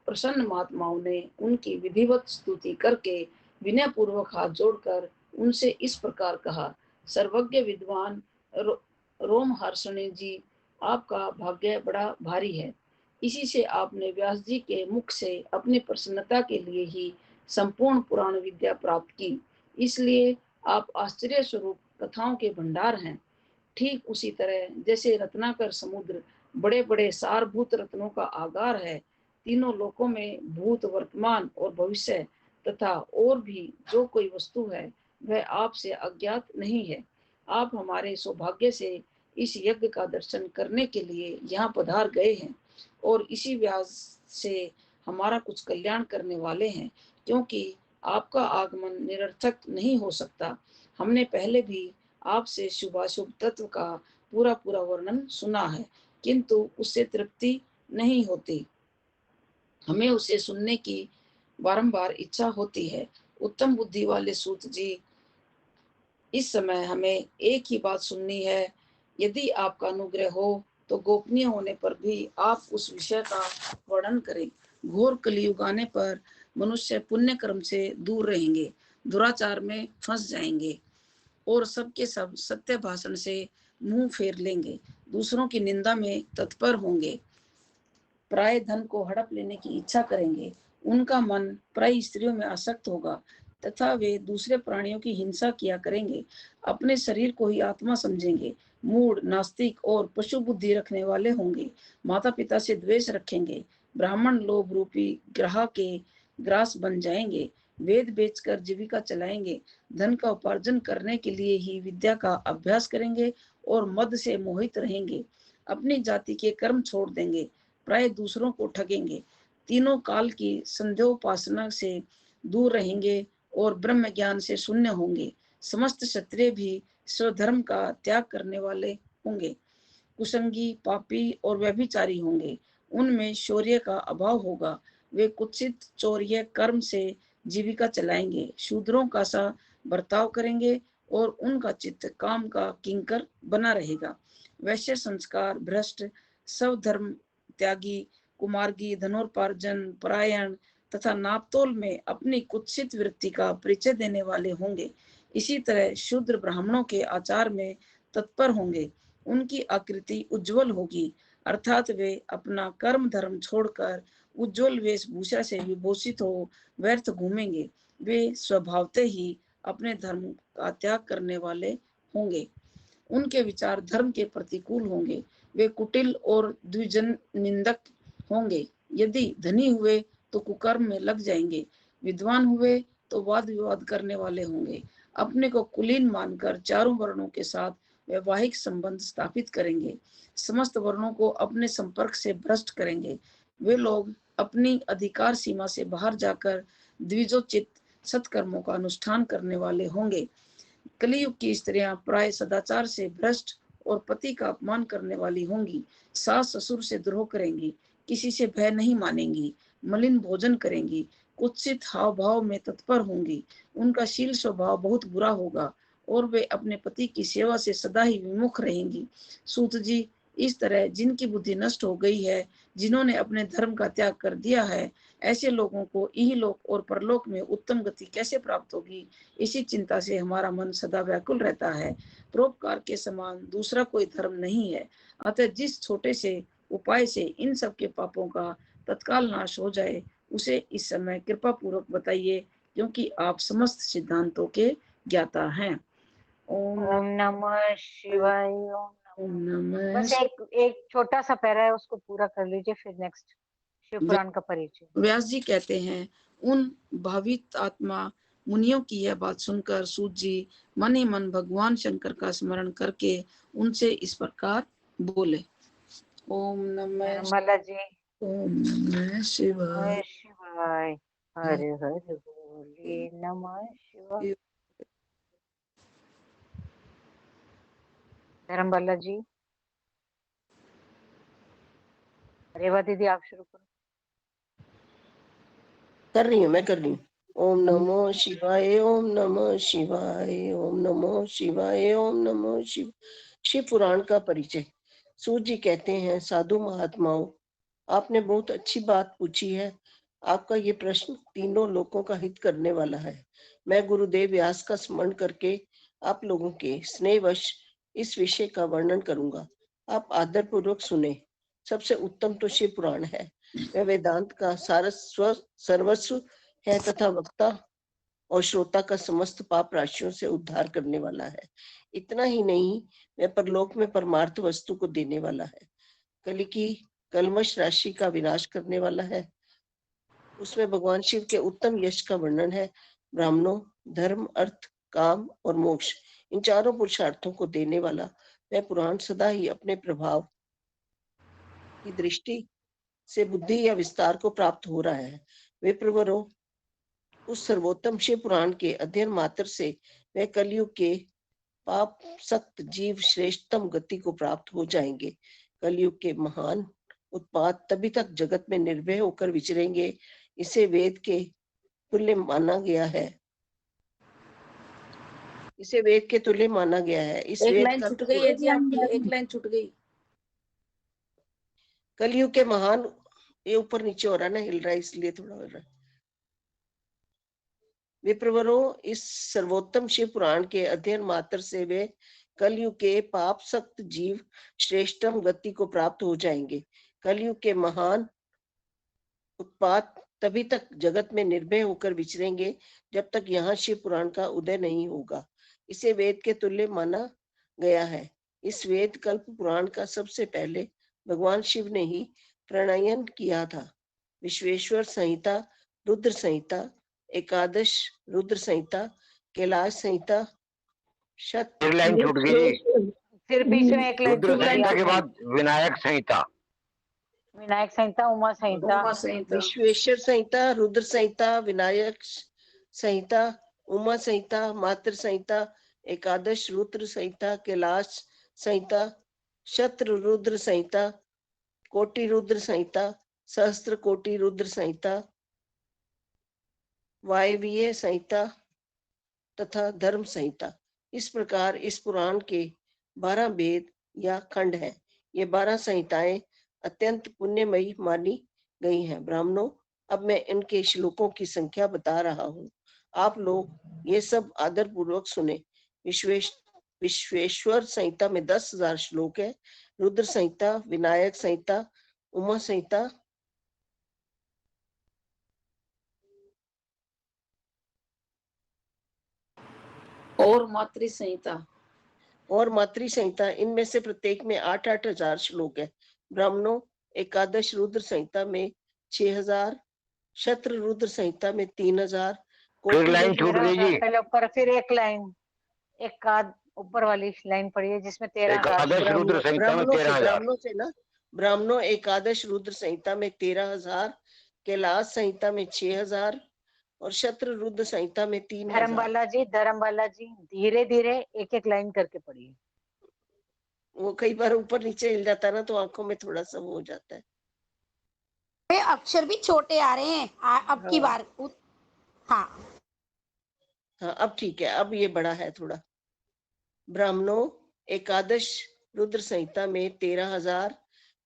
Speaker 8: प्रसन्न महात्माओं ने उनकी विधिवत स्तुति करके विनय पूर्वक हाथ जोड़कर उनसे इस प्रकार कहा। सर्वज्ञ विद्वान रोमहर्षणी जी, आपका भाग्य बड़ा भारी है। इसी से आपने व्यास जी के मुख से अपनी प्रसन्नता के लिए ही संपूर्ण पुराण विद्या प्राप्त की, इसलिए आप आश्चर्य स्वरूप कथाओं के भंडार हैं। ठीक उसी तरह जैसे रत्नाकर समुद्र बड़े बड़े सारभूत रत्नों का आगार है, तीनों लोकों में भूत वर्तमान और भविष्य तथा और भी जो कोई वस्तु है वह आपसे अज्ञात नहीं है। आप हमारे सौभाग्य से इस यज्ञ का दर्शन करने के लिए यहाँ पधार गए हैं और इसी व्यास से हमारा कुछ कल्याण करने वाले हैं, क्योंकि आपका आगमन निरर्थक नहीं हो सकता। हमने पहले भी आपसे शुभाशुभ तत्व का पूरा पूरा वर्णन सुना है, किंतु उससे तृप्ति नहीं होती, हमें उसे सुनने की बारंबार इच्छा होती है। उत्तम बुद्धि वाले सूत जी, इस समय हमें एक ही बात सुननी है। यदि आपका अनुग्रह हो तो गोपनीय होने पर भी आप उस विषय का वर्णन करें। घोर कलियुग आने पर मनुष्य पुण्य कर्म से दूर रहेंगे, दुराचार में फंस जाएंगे और सबके सब सत्य भाषण से मुंह फेर लेंगे, दूसरों की निंदा में तत्पर होंगे, प्राय धन को हड़प लेने की इच्छा करेंगे, उनका मन प्राय स्त्रियों में आसक्त होगा तथा वे दूसरे प्राणियों की हिंसा किया करेंगे, अपने शरीर को ही आत्मा समझेंगे, मूढ़, नास्तिक और पशु बुद्धि रखने वाले होंगे, माता पिता से द्वेष रखेंगे, ब्राह्मण लोभ रूपी ग्रह के ग्रास बन जाएंगे, वेद बेचकर जीविका चलाएंगे, धन का उपार्जन करने के लिए ही विद्या का अभ्यास करेंगे और मद से मोहित रहेंगे, अपनी जाति के कर्म छोड़ देंगे, प्राय दूसरों को ठगेंगे, तीनों काल की संध्योपासना से दूर रहेंगे और ब्रह्म ज्ञान से शून्य होंगे, समस्त क्षत्रिय भी स्वधर्म का त्याग करने वाले होंगे, कुसंगी, पापी और व्यभिचारी होंगे, उनमें शौर्य का अभाव होगा, वे कुत्सित चौर्य कर्म से जीविका चलाएंगे, शूद्रों का सा बर्ताव करेंगे और उनका चित्त काम का किंकर बना रहेगा, वैश्य संस्कार भ्रष्ट, सब धर्म त्यागी, कुमार्गी, धनोपार्जन परायण तथा नापतोल में अपनी कुत्सित वृत्ति का परिचय देने वाले होंगे। इसी तरह शूद्र ब्राह्मणों के आचार में तत्पर होंगे, उनकी आकृति उज्जवल होगी, अर्थात वे अपना कर्म धर्म छोड़कर उज्जवल वेशभूषा से विभूषित हो व्यर्थ घूमेंगे, वे स्वभावतः ही अपने धर्म का त्याग करने वाले होंगे, उनके विचार धर्म के प्रतिकूल होंगे, वे कुटिल और द्विजन निंदक होंगे, यदि धनी हुए तो कुकर्म में लग जाएंगे। विद्वान हुए तो वाद विवाद करने वाले होंगे। अपने को कुलीन मानकर चारों वर्णों के साथ वैवाहिक संबंध स्थापित करेंगे। समस्त वर्णों को अपने संपर्क से भ्रष्ट करेंगे। वे लोग अपनी अधिकार सीमा से बाहर जाकर द्विजोचित सत्कर्मों का अनुष्ठान करने वाले होंगे। कलियुग की स्त्रियां प्राय सदाचार से भ्रष्ट और पति का अपमान करने वाली होंगी। सास ससुर से द्रोह करेंगी, किसी से भय नहीं मानेंगी, मलिन भोजन करेंगी, कुत्सित हाव भाव में तत्पर होंगी। उनका शील स्वभाव बहुत बुरा होगा और वे अपने पति की सेवा से सदा ही विमुख रहेंगी। सूत जी, इस तरह जिनकी बुद्धि नष्ट हो गई है, जिन्होंने अपने धर्म का त्याग कर दिया है, ऐसे लोगों को इहलोक और परलोक में उत्तम गति कैसे प्राप्त होगी, इसी चिंता से हमारा मन सदा व्याकुल रहता है। परोपकार के समान दूसरा कोई धर्म नहीं है। अतः जिस छोटे से उपाय से इन सब के पापों का तत्काल नाश हो जाए, उसे इस समय कृपा पूर्वक बताइए, क्योंकि आप समस्त सिद्धांतों के ज्ञाता हैं। ओम
Speaker 2: ओम नमः शिवाय। ओम
Speaker 8: नमः।
Speaker 2: बस एक छोटा सा पैरा है, उसको पूरा कर लीजिए, फिर नेक्स्ट शिव पुराण का परिचय।
Speaker 8: व्यास जी कहते हैं, उन भावित आत्मा मुनियों की यह बात सुनकर सूत जी मन ही मन भगवान शंकर का स्मरण करके उनसे इस प्रकार बोले। ओम नमः
Speaker 2: बालाजी।
Speaker 8: ओम नमः शिवाय।
Speaker 2: नमः शिवाय। हर हर बोले नमः शिवाय। धर्मबाला जी। रेवा दीदी आप शुरू करो।
Speaker 3: कर रही हूँ, मैं कर रही हूँ। ओम नमो शिवाय, ओम नमो शिवाय, ओम नमो शिवाय, ओम नमो शिव। शिव पुराण का परिचय। सूत जी कहते हैं, साधु महात्माओं, आपने बहुत अच्छी बात पूछी है। आपका ये प्रश्न तीनों लोगों का हित करने वाला है। मैं गुरुदेव व्यास का स्मरण करके आप लोगों के स्नेहवश इस विषय का वर्णन करूंगा। आप आदर पूर्वक सुने। सबसे उत्तम तो शिव पुराण है। वह वेदांत का सर्वस्व है तथा वक्ता और श्रोता का समस्त पाप राशियों से उद्धार करने वाला है। इतना ही नहीं, वह परलोक में परमार्थ वस्तु को देने वाला है। कली की कलमश राशि का विनाश करने वाला है। उसमें भगवान शिव के उत्तम यश का वर्णन है। ब्राह्मणों, धर्म, अर्थ, काम और मोक्ष, इन चारों पुरुषार्थों को देने वाला वह पुराण सदा ही अपने प्रभाव की दृष्टि से बुद्धि या विस्तार को प्राप्त हो रहा है। विप्रवरों, उस सर्वोत्तम शिव पुराण के अध्ययन मात्र से वह कलयुग के पाप सक्त जीव श्रेष्ठतम गति को प्राप्त हो जाएंगे। कलयुग के महान उत्पात तभी तक जगत में निर्भय होकर विचरेंगे। इसे वेद के तुल्य माना गया है। इसे वेद के तुल्य माना गया है। इस
Speaker 8: एक
Speaker 3: वेद
Speaker 8: लाइन
Speaker 3: का
Speaker 8: छूट गई है जी आपकी, एक लाइन छूट गई।
Speaker 3: कलयुग के महान, ये ऊपर नीचे हो रहा है ना, हिल रहा है इसलिए थोड़ा हो रहा है। विप्रवरों, इस सर्वोत्तम शिव पुराण के अध्ययन मात्र से वे कलयुग के पाप सक्त जीव श्रेष्ठतम गति को प्राप्त हो जाएंगे। कलयुग के महान उत्पात तभी तक जगत में निर्भय होकर विचरेंगे जब तक यहाँ शिव पुराण का उदय नहीं होगा। इसे वेद के तुल्य माना गया है। इस वेद कल्प पुराण का सबसे पहले भगवान शिव ने ही प्रणयन किया था। विश्वेश्वर संहिता, रुद्र संहिता, एकादश रुद्र संहिता, कैलाश संहिता,
Speaker 7: लाइन छूट गई जी।
Speaker 2: फिर बीच में एक लाइन
Speaker 7: रुद्र
Speaker 2: छूट गई
Speaker 7: संहिता के
Speaker 2: आपकी।
Speaker 7: बाद विनायक संहिता,
Speaker 2: विनायक संहिता, उमा संहिता,
Speaker 8: उमा संहिता,
Speaker 3: विश्वेश्वर संहिता, रुद्र संहिता, विनायक संहिता, उमा संहिता, मातृ संहिता, एकादश रुद्र संहिता, कैलाश संहिता, शत्र रुद्र संहिता, कोटि रुद्र संहिता, सहस्त्र कोटि रुद्र संहिता, वायवीय संहिता तथा धर्म संहिता। इस प्रकार इस पुराण के 12 वेद या खंड हैं। ये 12 संहिताएं अत्यंत पुण्यमयी मानी गई हैं। ब्राह्मणों, अब मैं इनके श्लोकों की संख्या बता रहा हूँ। आप लोग ये सब आदर पूर्वक सुने। विश्वेश्वर संहिता में 10,000 श्लोक है। रुद्र संहिता, विनायक संहिता, उमा संहिता,
Speaker 8: और मातृ संहिता
Speaker 3: और मातृ संहिता, इनमें से प्रत्येक में 8-8 हजार श्लोक है। ब्राह्मणों, एकादश रुद्र संहिता में 6,000
Speaker 9: शत्र रुद्र संहिता में 3000,
Speaker 7: फिर लाइन छूट गई जी।
Speaker 2: पहले ऊपर फिर एक लाइन, एक का ऊपर वाली लाइन पड़ी है जिसमें 13,000।
Speaker 7: एकादश रुद्र संहिता में 13,000।
Speaker 9: ब्राह्मणों से ना, ब्राह्मणों एकादश रुद्र संहिता में 13,000, कैलाश संहिता में 6,000 और शत्र रुद्र संहिता में 3,000।
Speaker 2: धर्मबाला जी धीरे धीरे एक एक लाइन करके पढ़िए।
Speaker 9: वो कई बार ऊपर नीचे हिल जाता है ना, तो आंखों में थोड़ा सा वो हो जाता है।
Speaker 10: अक्षर भी छोटे आ रहे हैं अब की बार। हाँ
Speaker 9: हाँ, अब ठीक है, अब ये बड़ा है थोड़ा। ब्राह्मणों एकादश रुद्र संहिता में 13,000,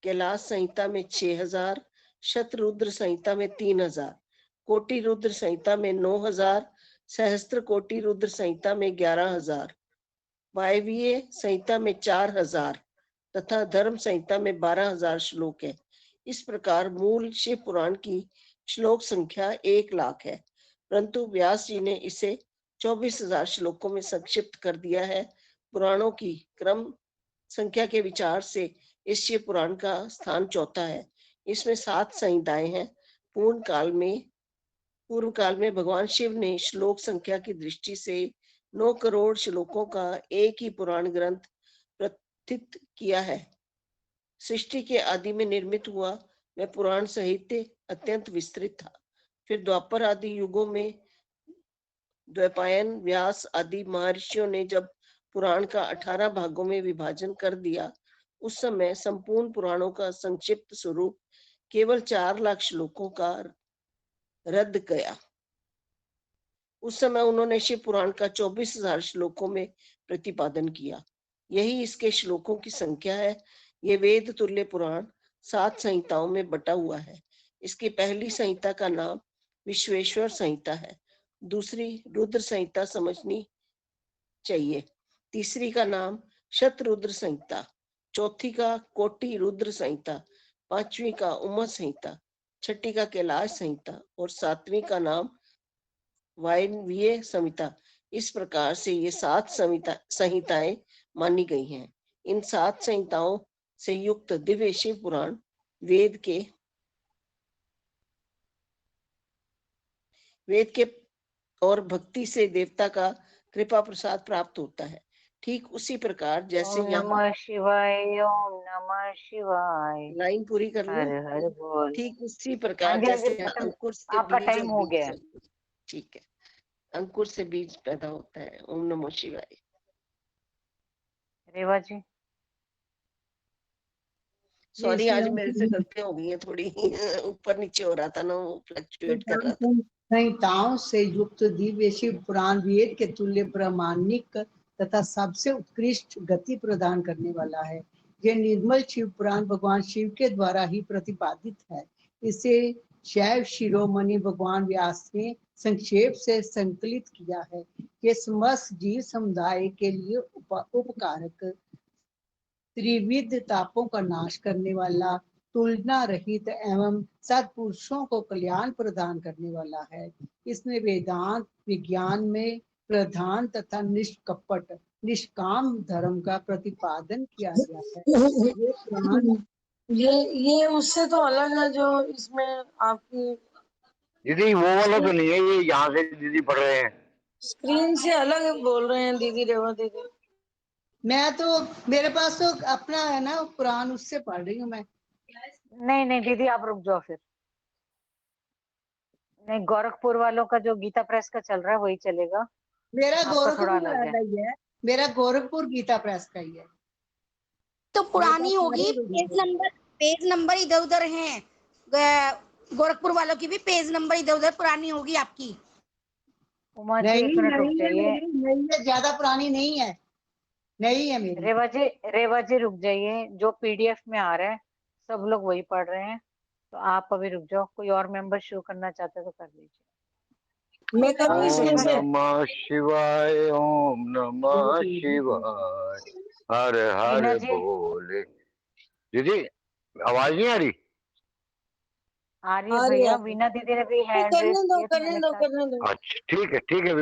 Speaker 9: कैलाश संहिता में 6,000, शतरुद्र संहिता में 3,000, कोटि रुद्र संहिता में 9,000, सहस्त्र कोटि रुद्र संहिता में 11,000, वायवीय संहिता में 4,000 तथा धर्म संहिता में 12,000 श्लोक है। इस प्रकार मूल शिव पुराण की श्लोक संख्या 1,00,000 है, परंतु व्यास जी ने इसे 24,000 श्लोकों में संक्षिप्त कर दिया है। पुराणों की क्रम संख्या के विचार से इस शिव पुराण का स्थान चौथा है। इसमें 7 संहिताएं हैं। पूर्व काल में भगवान शिव ने श्लोक संख्या की दृष्टि से 9 करोड़ श्लोकों का एक ही पुराण ग्रंथ प्रथित किया है। सृष्टि के आदि में निर्मित हुआ वह पुराण साहित्य अत्यंत विस्तृत था। फिर द्वापर आदि युगों में द्वैपायन, व्यास आदि महर्षियों ने जब पुराण का 18 भागों में विभाजन कर दिया, उस समय संपूर्ण पुराणों का संक्षिप्त स्वरूप केवल 4,00,000 श्लोकों का रद्द गया। उस समय उन्होंने शिव पुराण का 24,000 श्लोकों में प्रतिपादन किया। यही इसके श्लोकों की संख्या है। ये वेद तुल्य पुराण 7 संहिताओं में बटा हुआ है। इसकी पहली संहिता का नाम विश्वेश्वर संहिता है, दूसरी रुद्र संहिता समझनी चाहिए, तीसरी का नाम शतरुद्र संहिता, चौथी का कोटि रुद्र संहिता, पांचवी का उमा संहिता, छठी का कैलाश संहिता और सातवीं का नाम वायवीय संहिता। इस प्रकार से ये 7 संहिताएं मानी गई हैं। इन 7 संहिताओं से युक्त दिव्य शिव पुराण वेद के और भक्ति से देवता का कृपा प्रसाद प्राप्त होता है। ठीक उसी प्रकार जैसे
Speaker 2: ओम नमः शिवाय, ओम नमः शिवाय।
Speaker 9: लाइन पूरी कर
Speaker 2: हर
Speaker 9: लो।
Speaker 2: हर बोल।
Speaker 9: ठीक उसी
Speaker 2: हाँ
Speaker 9: प्रकार
Speaker 2: जी, हाँ जी,
Speaker 9: जैसे अंकुर से
Speaker 2: आपका
Speaker 9: बीज
Speaker 2: टाइम
Speaker 9: और
Speaker 2: हो
Speaker 9: बीज
Speaker 2: गया है।
Speaker 9: से, ठीक है, अंकुर से बीज पैदा होता है। ओम नमः शिवाय।
Speaker 2: रेवा जी
Speaker 9: सॉरी, आज मेरे से गलतियां हो गई हैं थोड़ी, ऊपर नीचे हो रहा था ना, वो फ्लक्चुएट कर रहा था।
Speaker 3: संहिताओं से युक्त दिव्य शिव पुराण वेद के तुल्य प्रामाणिक तथा सबसे उत्कृष्ट गति प्रदान करने वाला है। यह निर्मल शिव पुराण भगवान शिव के द्वारा ही प्रतिपादित है। इसे शैव शिरोमणि भगवान व्यास ने संक्षेप से संकलित किया है। ये समस्त जीव समुदाय के लिए उपकारक, त्रिविध तापों का नाश करने वाला, तुलना रहित एवं सत्पुरुषों को कल्याण प्रदान करने वाला है। इसमें वेदांत विज्ञान में प्रधान तथा निष्कपट निष्काम धर्म का प्रतिपादन किया गया है।
Speaker 11: ये उससे तो अलग है जो इसमें आपकी
Speaker 7: दीदी वो वाला तो नहीं है, ये यहाँ से दीदी पढ़ रहे हैं,
Speaker 11: स्क्रीन से अलग बोल रहे हैं दीदी, रेवा दीदी।
Speaker 3: मैं तो, मेरे पास तो अपना है ना पुराण, उससे पढ़ रही हूँ मैं।
Speaker 2: नहीं नहीं दीदी, आप रुक जाओ फिर। नहीं, गोरखपुर वालों का जो गीता प्रेस का चल रहा है वही चलेगा।
Speaker 3: मेरा
Speaker 2: गोरखपुर
Speaker 3: गोरखपुर का ही है, मेरा गोरखपुर गीता प्रेस का ही है।
Speaker 10: तो पुरानी होगी, पेज नंबर इधर उधर हैं। गोरखपुर वालों की भी पेज नंबर इधर उधर पुरानी होगी आपकी।
Speaker 2: उमा जी एक मिनट रुक जाइए।
Speaker 3: नहीं है, ज्यादा पुरानी नहीं है, नहीं है मेरी।
Speaker 2: रेवा जी रुक जाइए। जो पीडीएफ में आ रहा है सब लोग वही पढ़ रहे हैं, तो आप अभी रुक जाओ। कोई और मेंबर शुरू करना चाहते तो कर लीजिए।
Speaker 11: मैं करूँ इसमें से?
Speaker 7: ओम नमः शिवाय, ओम नमः शिवाय, हर हर बोले। दीदी आवाज नहीं आ रही?
Speaker 2: आ रही है भैया। वीना दीदी ने भी हैंड रेज किया,
Speaker 11: करने दो।
Speaker 7: अच्छा ठीक है, ठीक है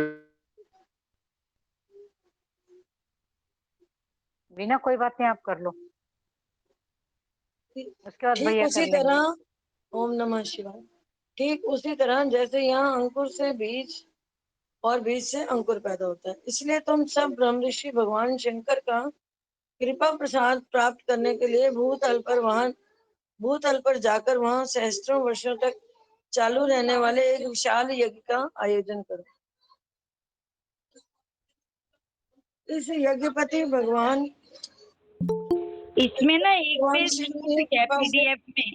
Speaker 2: वीना, कोई बात नहीं, आप कर लो। उसके बाद
Speaker 11: ठीक
Speaker 2: भैया
Speaker 11: उसी
Speaker 2: कर लेंगे।
Speaker 11: तरह ओम नमः शिवाय। ठीक उसी तरह जैसे यहाँ अंकुर से बीज और बीज से अंकुर पैदा होता है। इसलिए तुम सब ब्रह्म ऋषि भगवान शंकर का कृपा प्रसाद प्राप्त करने के लिए भूतल पर जाकर वहां सहस्त्रों वर्षों तक चालू रहने वाले एक विशाल यज्ञ का आयोजन करो। इस यज्ञपति भगवान
Speaker 12: इसमें ना एक
Speaker 11: भगवान
Speaker 12: पेज
Speaker 11: शिव
Speaker 12: छूट
Speaker 11: की
Speaker 12: गया
Speaker 11: कृपा से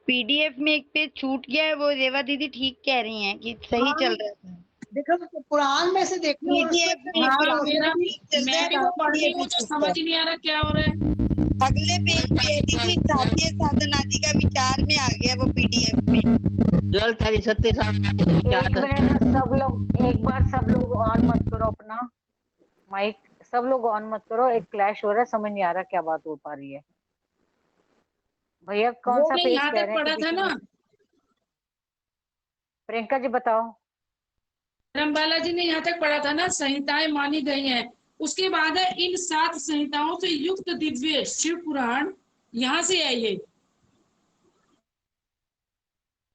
Speaker 12: पीडीएफ में एक पेज छूट गया है। वो रेवा दीदी ठीक कह रही हैं कि सही चल रहा है।
Speaker 13: देखो पुराण में से देखने और उसमें
Speaker 12: पीडीएफ में
Speaker 13: हाँ,
Speaker 12: मेरा
Speaker 13: मैं भी वो पढ़ रही हूँ, जो समझ ही नहीं आ रहा क्या हो रहा है।
Speaker 12: अगले पेज पे दीदी साध्य साधन आदि का विचार में आ गया वो पीडीएफ में।
Speaker 1: जल थारी सत्य
Speaker 2: एक मिनट सब लोग, एक बार सब लोग ऑन मत करो अपना माइक, सब लोग ऑन मत करो, एक क्लैश हो रहा है, समझ नहीं आ रहा क्या बात हो पा रही है। भैया कौन सा पेज कह रहे हैं
Speaker 13: पढ़ा था ना,
Speaker 2: प्रियंका जी बताओ।
Speaker 13: रामबाला जी ने यहाँ तक पढ़ा था ना, संहिताएं मानी गई हैं। उसके बाद है इन 7 संहिताओं से युक्त दिव्य शिव पुराण, यहाँ से है ये।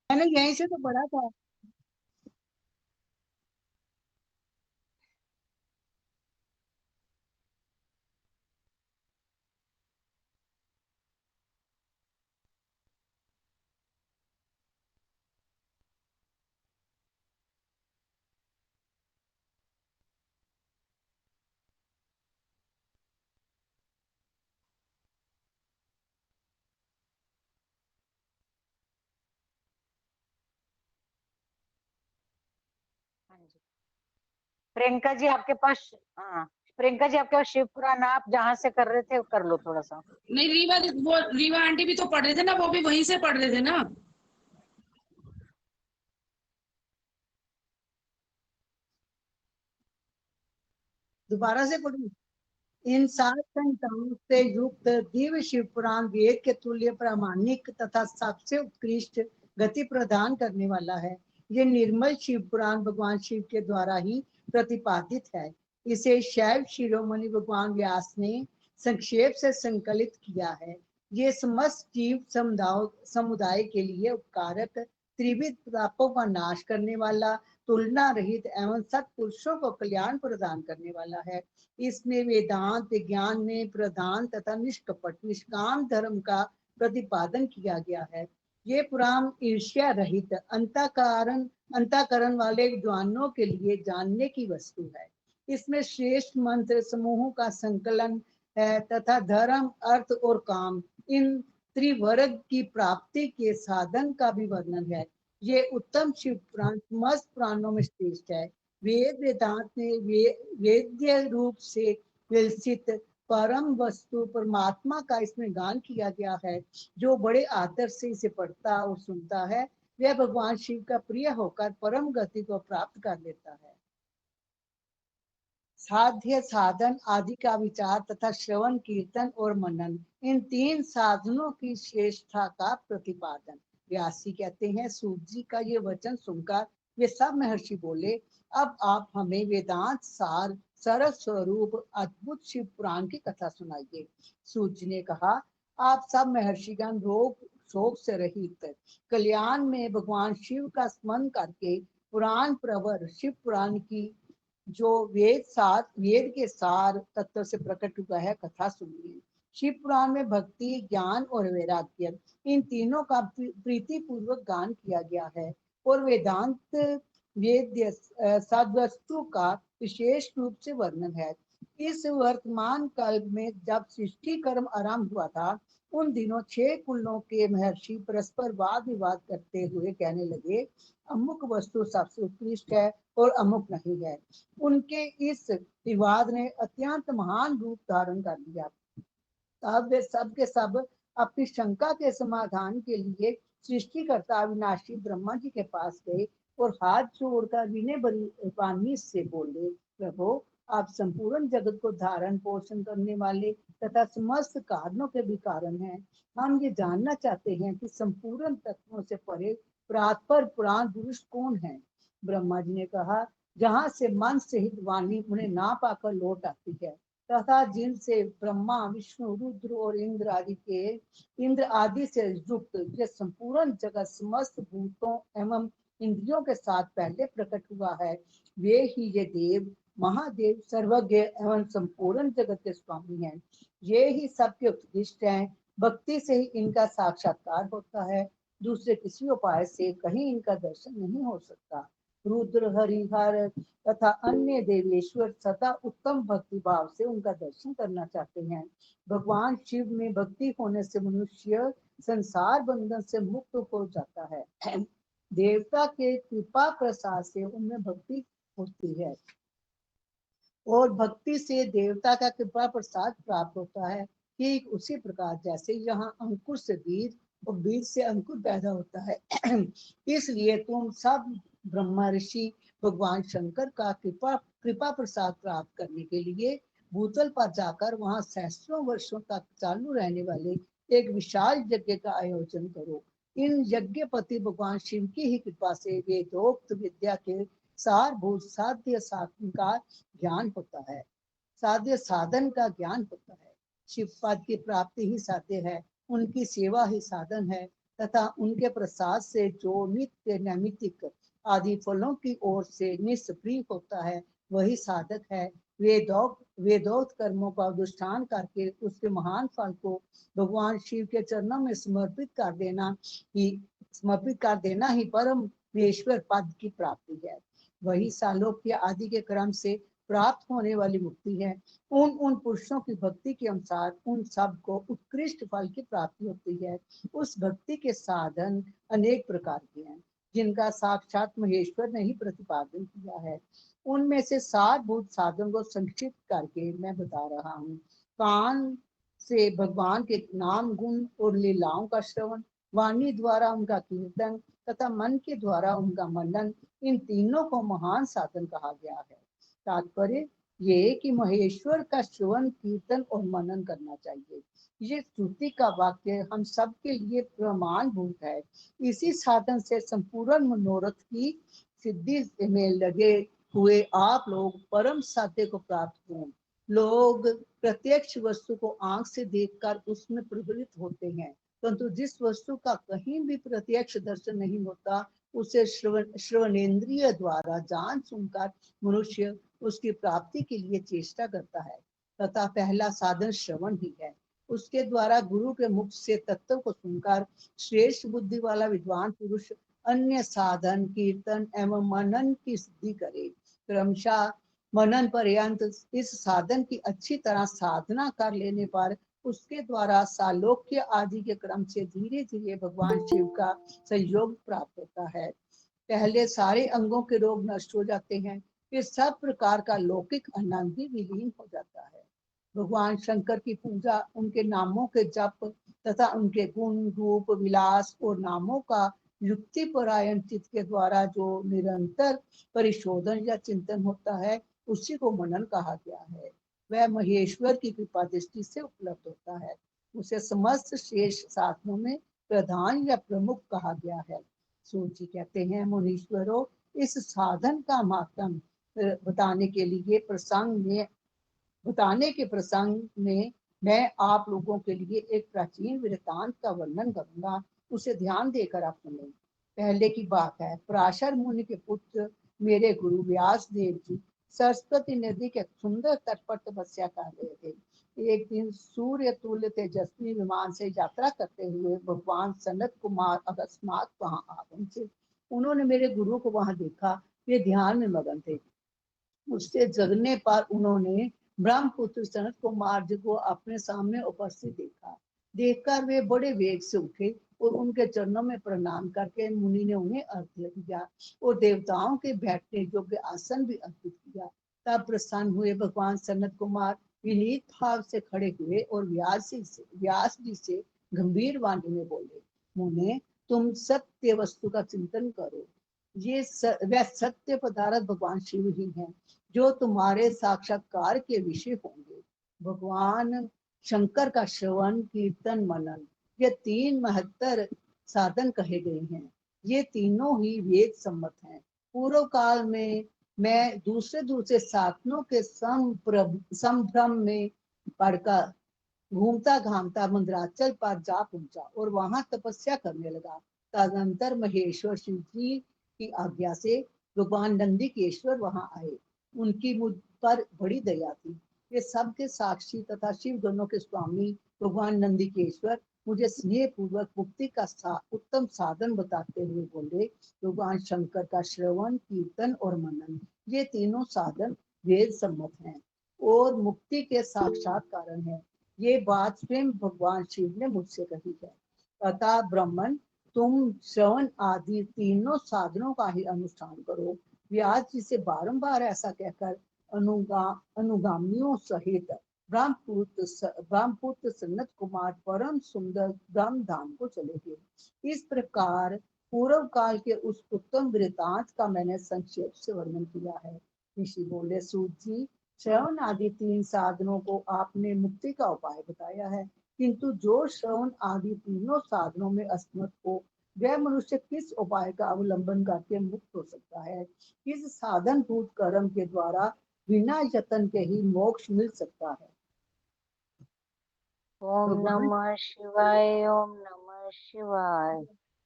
Speaker 13: मैंने यहीं से तो पढ़ा था।
Speaker 2: हाँ जी प्रियंका जी आपके पास, हाँ प्रियंका जी आपके पास शिव पुराण आप जहाँ से कर रहे थे कर लो थोड़ा सा।
Speaker 13: नहीं रीवा आंटी भी तो पढ़ रहे थे ना, वो भी वहीं से पढ़ रहे थे ना। दोबारा से पढ़ू। इन 7 संहिताओं से युक्त दिव्य शिव पुराण वेद के तुल्य प्रामाणिक तथा सबसे उत्कृष्ट गति प्रदान करने वाला है। ये निर्मल शिव पुराण भगवान शिव के द्वारा ही प्रतिपादित है। इसे शैव शिरोमणि भगवान व्यास ने संक्षेप से संकलित किया है। ये समस्त जीव समुदाय के लिए उपकारक, त्रिविध पापों का नाश करने वाला, तुलना रहित एवं सत्पुरुषों को कल्याण प्रदान करने वाला है। इसमें वेदांत विज्ञान में प्रधान तथा निष्कपट निष्काम धर्म का प्रतिपादन किया गया है। ये पुराण ईर्ष्या रहित अंतःकरण वाले विद्वानों के लिए जानने की वस्तु है। इसमें श्रेष्ठ मंत्र समूहों का संकलन है तथा धर्म, अर्थ और काम इन त्रिवर्ग की प्राप्ति के साधन का भी वर्णन है। ये उत्तम शिव पुराण समस्त पुराणों में श्रेष्ठ है। वेद वेदांत में वेद्य रूप से विलसित परम वस्तु परमात्मा का इसमें गान किया गया है। जो बड़े आदर से इसे पढ़ता और सुनता है वह भगवान शिव का प्रिय होकर परम गति को प्राप्त कर लेता है। साध्य साधन आदि का विचार तथा श्रवण कीर्तन और मनन, इन 3 साधनों की श्रेष्ठता का प्रतिपादन। व्यासी कहते हैं सूत जी का ये वचन सुनकर वे सब महर्षि बोले, अब आप हमें वेदांत सार सरस स्वरूप अद्भुत शिव पुराण की कथा सुनाइए। सूत जी ने कहा, आप सब महर्षिगण रोग शोक से रहित कल्याण में भगवान शिव का स्मरण करके पुराण प्रवर शिव पुराण की जो वेद के सार तत्व से प्रकट हुआ है कथा सुनिए। शिव पुराण में भक्ति, ज्ञान और वैराग्य इन तीनों का प्रीति पूर्वक गान किया गया है और वेदांत वेद्य सद्वस्तु का विशेष रूप से वर्णन है। इस वर्तमान काल में जब सृष्टि कर्म आरंभ हुआ था, उन दिनों 6 कुलों के महर्षि परस्पर वाद विवाद करते हुए कहने लगे, अमुक वस्तु सबसे उत्कृष्ट है और अमुक नहीं है। उनके इस विवाद ने अत्यंत महान रूप धारण कर लिया। तब वे सब के सब अपनी शंका के समाधान के लिए सृष्टिकर्ता अविनाशी ब्रह्मा जी के पास गए और हाथ जोड़कर विनय वाणी से बोले, प्रभु आप संपूर्ण जगत को धारण पोषण करने वाले तथा समस्त कारणों के भी कारण हैं। हम ये जानना चाहते हैं कि संपूर्ण तत्वों से परे परात्पर पुराण पुरुष कौन है। ब्रह्मा जी ने कहा, जहाँ से मन सहित वाणी उन्हें ना पाकर लौट आती है तथा जिनसे ब्रह्मा विष्णु रुद्र और इंद्र आदि से युक्त ये संपूर्ण जगत समस्त भूतों एवं इंद्रियों के साथ पहले प्रकट हुआ है, वे ही ये देव महादेव सर्वज्ञ एवं संपूर्ण जगत के स्वामी हैं। ये ही सबके उत्कृष्ट हैं। भक्ति से ही इनका साक्षात्कार होता है, दूसरे किसी उपाय से कहीं इनका दर्शन नहीं हो सकता। रुद्र हरिहर तथा अन्य देवेश्वर सदा उत्तम भक्ति भाव से उनका दर्शन करना चाहते हैं। भगवान शिव में भक्ति होने से मनुष्य संसार बंधन से मुक्त हो जाता है। देवता के कृपा प्रसाद से उनमें भक्ति होती है और भक्ति से देवता का कृपा प्रसाद प्राप्त होता है। ठीक उसी प्रकार जैसे यहाँ अंकुर से बीज और बीज से अंकुर पैदा होता है, इसलिए तुम सब ब्रह्मा ऋषि भगवान शंकर का कृपा प्रसाद प्राप्त करने के लिए भूतल पर जाकर वहां सहस्त्रों वर्षों तक चालू रहने वाले एक विशाल यज्ञ का आयोजन करो। इन यज्ञपति भगवान शिव की ही कृपा से वेदोक्त विद्या के सारभूत साध्य साधन का ज्ञान होता है, साध्य साधन का ज्ञान होता है। शिव पद की प्राप्ति ही साध्य है, उनकी सेवा ही साधन है तथा उनके प्रसाद से जो नित्य नैमित्तिक आदि फलों की ओर से निष्प्रिय होता है वही साधक है। वेदोक्त कर्मों का अनुष्ठान करके उसके महान फल को भगवान शिव के चरणों में समर्पित कर देना ही परमेश्वर पद की प्राप्ति है। वही सालोक्य आदि के क्रम से प्राप्त होने वाली मुक्ति है। उन पुरुषों की भक्ति के अनुसार उन सब को उत्कृष्ट फल की प्राप्ति होती है। उस भक्ति के साधन अनेक प्रकार के हैं, जिनका साक्षात महेश्वर ने ही प्रतिपादन किया है। उनमें से सारभूत साधन को संक्षिप्त करके मैं बता रहा हूँ। कान से भगवान के नाम गुण और लीलाओं का श्रवण, वाणी द्वारा उनका कीर्तन तथा मन के द्वारा उनका मनन, इन तीनों को महान साधन कहा गया है। तात्पर्य ये कि महेश्वर का श्रवण कीर्तन और मनन करना चाहिए। ये श्रुति का वाक्य हम सब के लिए प्रमाणभूत है। इसी साधन से संपूर्ण मनोरथ की सिद्धि में लगे हुए आप लोग परम सत्य को प्राप्त करें। लोग प्रत्यक्ष वस्तु को आंख से देखकर उसमें प्रवृत्त होते हैं, परंतु जिस वस्तु का कहीं भी प्रत्यक्ष दर्शन नहीं होता उसे श्रवणेन्द्रिय द्वारा जान सुनकर मनुष्य उसकी प्राप्ति के लिए चेष्टा करता है तथा पहला साधन श्रवण ही है। उसके द्वारा गुरु के मुख से तत्व को सुनकर श्रेष्ठ बुद्धि वाला विद्वान पुरुष अन्य साधन कीर्तन एवं मनन की सिद्धि करे। क्रमशः मनन पर्यंत इस साधन की अच्छी तरह साधना कर लेने पर उसके द्वारा सालोक्य आदि के क्रम से धीरे धीरे भगवान शिव का सहयोग प्राप्त होता है। पहले सारे अंगों के रोग नष्ट हो जाते हैं, फिर सब प्रकार का लौकिक आनंद भी विलीन हो जाता है। भगवान शंकर की पूजा, उनके नामों के जप तथा उनके गुण रूप विलास और नामों का युक्ति परायण चित्त के द्वारा जो निरंतर परिशोधन या चिंतन होता है उसी को मनन कहा गया है। वह महेश्वर की कृपा दृष्टि से उपलब्ध होता है। उसे समस्त श्रेष्ठ साधनों में प्रधान या प्रमुख कहा गया है। सूत जी कहते हैं, मुनीश्वरों, इस साधन का महत्व बताने के प्रसंग में मैं आप लोगों के लिए एक प्राचीन वृत्तांत का वर्णन करूंगा, उसे ध्यान देकर आप सुनें। पहले की बात है, पराशर मुनि के पुत्र मेरे गुरु व्यास देव जी सरस्वती नदी के सुंदर तट पर तपस्या कर रहे थे। एक दिन सूर्य तुल्य तेजस्वी विमान से यात्रा करते हुए भगवान सनत कुमार अकस्मात वहां आ पहुंचे। उन्होंने मेरे गुरु को वहां देखा, वे ध्यान में मगन थे। उससे जगने पर उन्होंने ब्रह्मपुत्र सनत कुमार जी को अपने सामने उपस्थित देखा। देखकर वे बड़े वेग से उठे और उनके चरणों में प्रणाम करके मुनि ने उन्हें अर्घ्य दिया और देवताओं के बैठने योग्य आसन भी अर्पित किया। तब प्रसन्न हुए भगवान सनत कुमार विनीत भाव से खड़े हुए और व्यास जी से गंभीर वाणी में बोले, मुने, तुम सत्य वस्तु का चिंतन करो। ये वह सत्य पदार्थ भगवान शिव ही हैं जो तुम्हारे साक्षात्कार के विषय होंगे। भगवान शंकर का श्रवण कीर्तन मनन, ये तीन महत्तर साधन कहे गए हैं। ये तीनों ही वेद सम्मत हैं। पूर्व काल में मैं दूसरे दूसरे साधनों के संभ्रम में पड़कर घूमता घामता मंदराचल पर जा पहुंचा और वहां तपस्या करने लगा। तदनंतर महेश्वर शिव जी की आज्ञा से भगवान नंदिकेश्वर वहां आए। उनकी मुझ पर बड़ी दया थी। ये सब के साक्षी तथा शिव गणों के स्वामी भगवान नंदिकेश्वर मुझे स्नेह पूर्वक मुक्ति का उत्तम साधन बताते हुए बोले, भगवान शंकर का श्रवण, कीर्तन और मनन, ये तीनों साधन वेद सम्मत हैं और मुक्ति के साक्षात कारण है। ये बात स्वयं भगवान शिव ने मुझसे कही है। तथा ब्राह्मण, तुम श्रवण आदि तीनों साधनों का ही अनुष्ठान करो। व्यास जी से बारंबार ऐसा कहकर अनुगामियों सहित ब्रह्मपुत्र सनत कुमार परम सुंदर ब्रह्म धाम को चले गए। इस प्रकार पूर्व काल के उस उत्तम वृतांत का मैंने संक्षेप से वर्णन किया है। ऋषि बोले, सूत जी, श्रवण आदि तीन साधनों को आपने मुक्ति का उपाय बताया है, किंतु जो श्रवण आदि तीनों साधनों में असमर्थ हो, वह मनुष्य किस उपाय का अवलंबन करके मुक्त हो सकता है? किस साधन भूत कर्म के द्वारा बिना यत्न के ही मोक्ष मिल सकता है?
Speaker 2: ओम नमः शिवाय, ओम नमः शिवाय,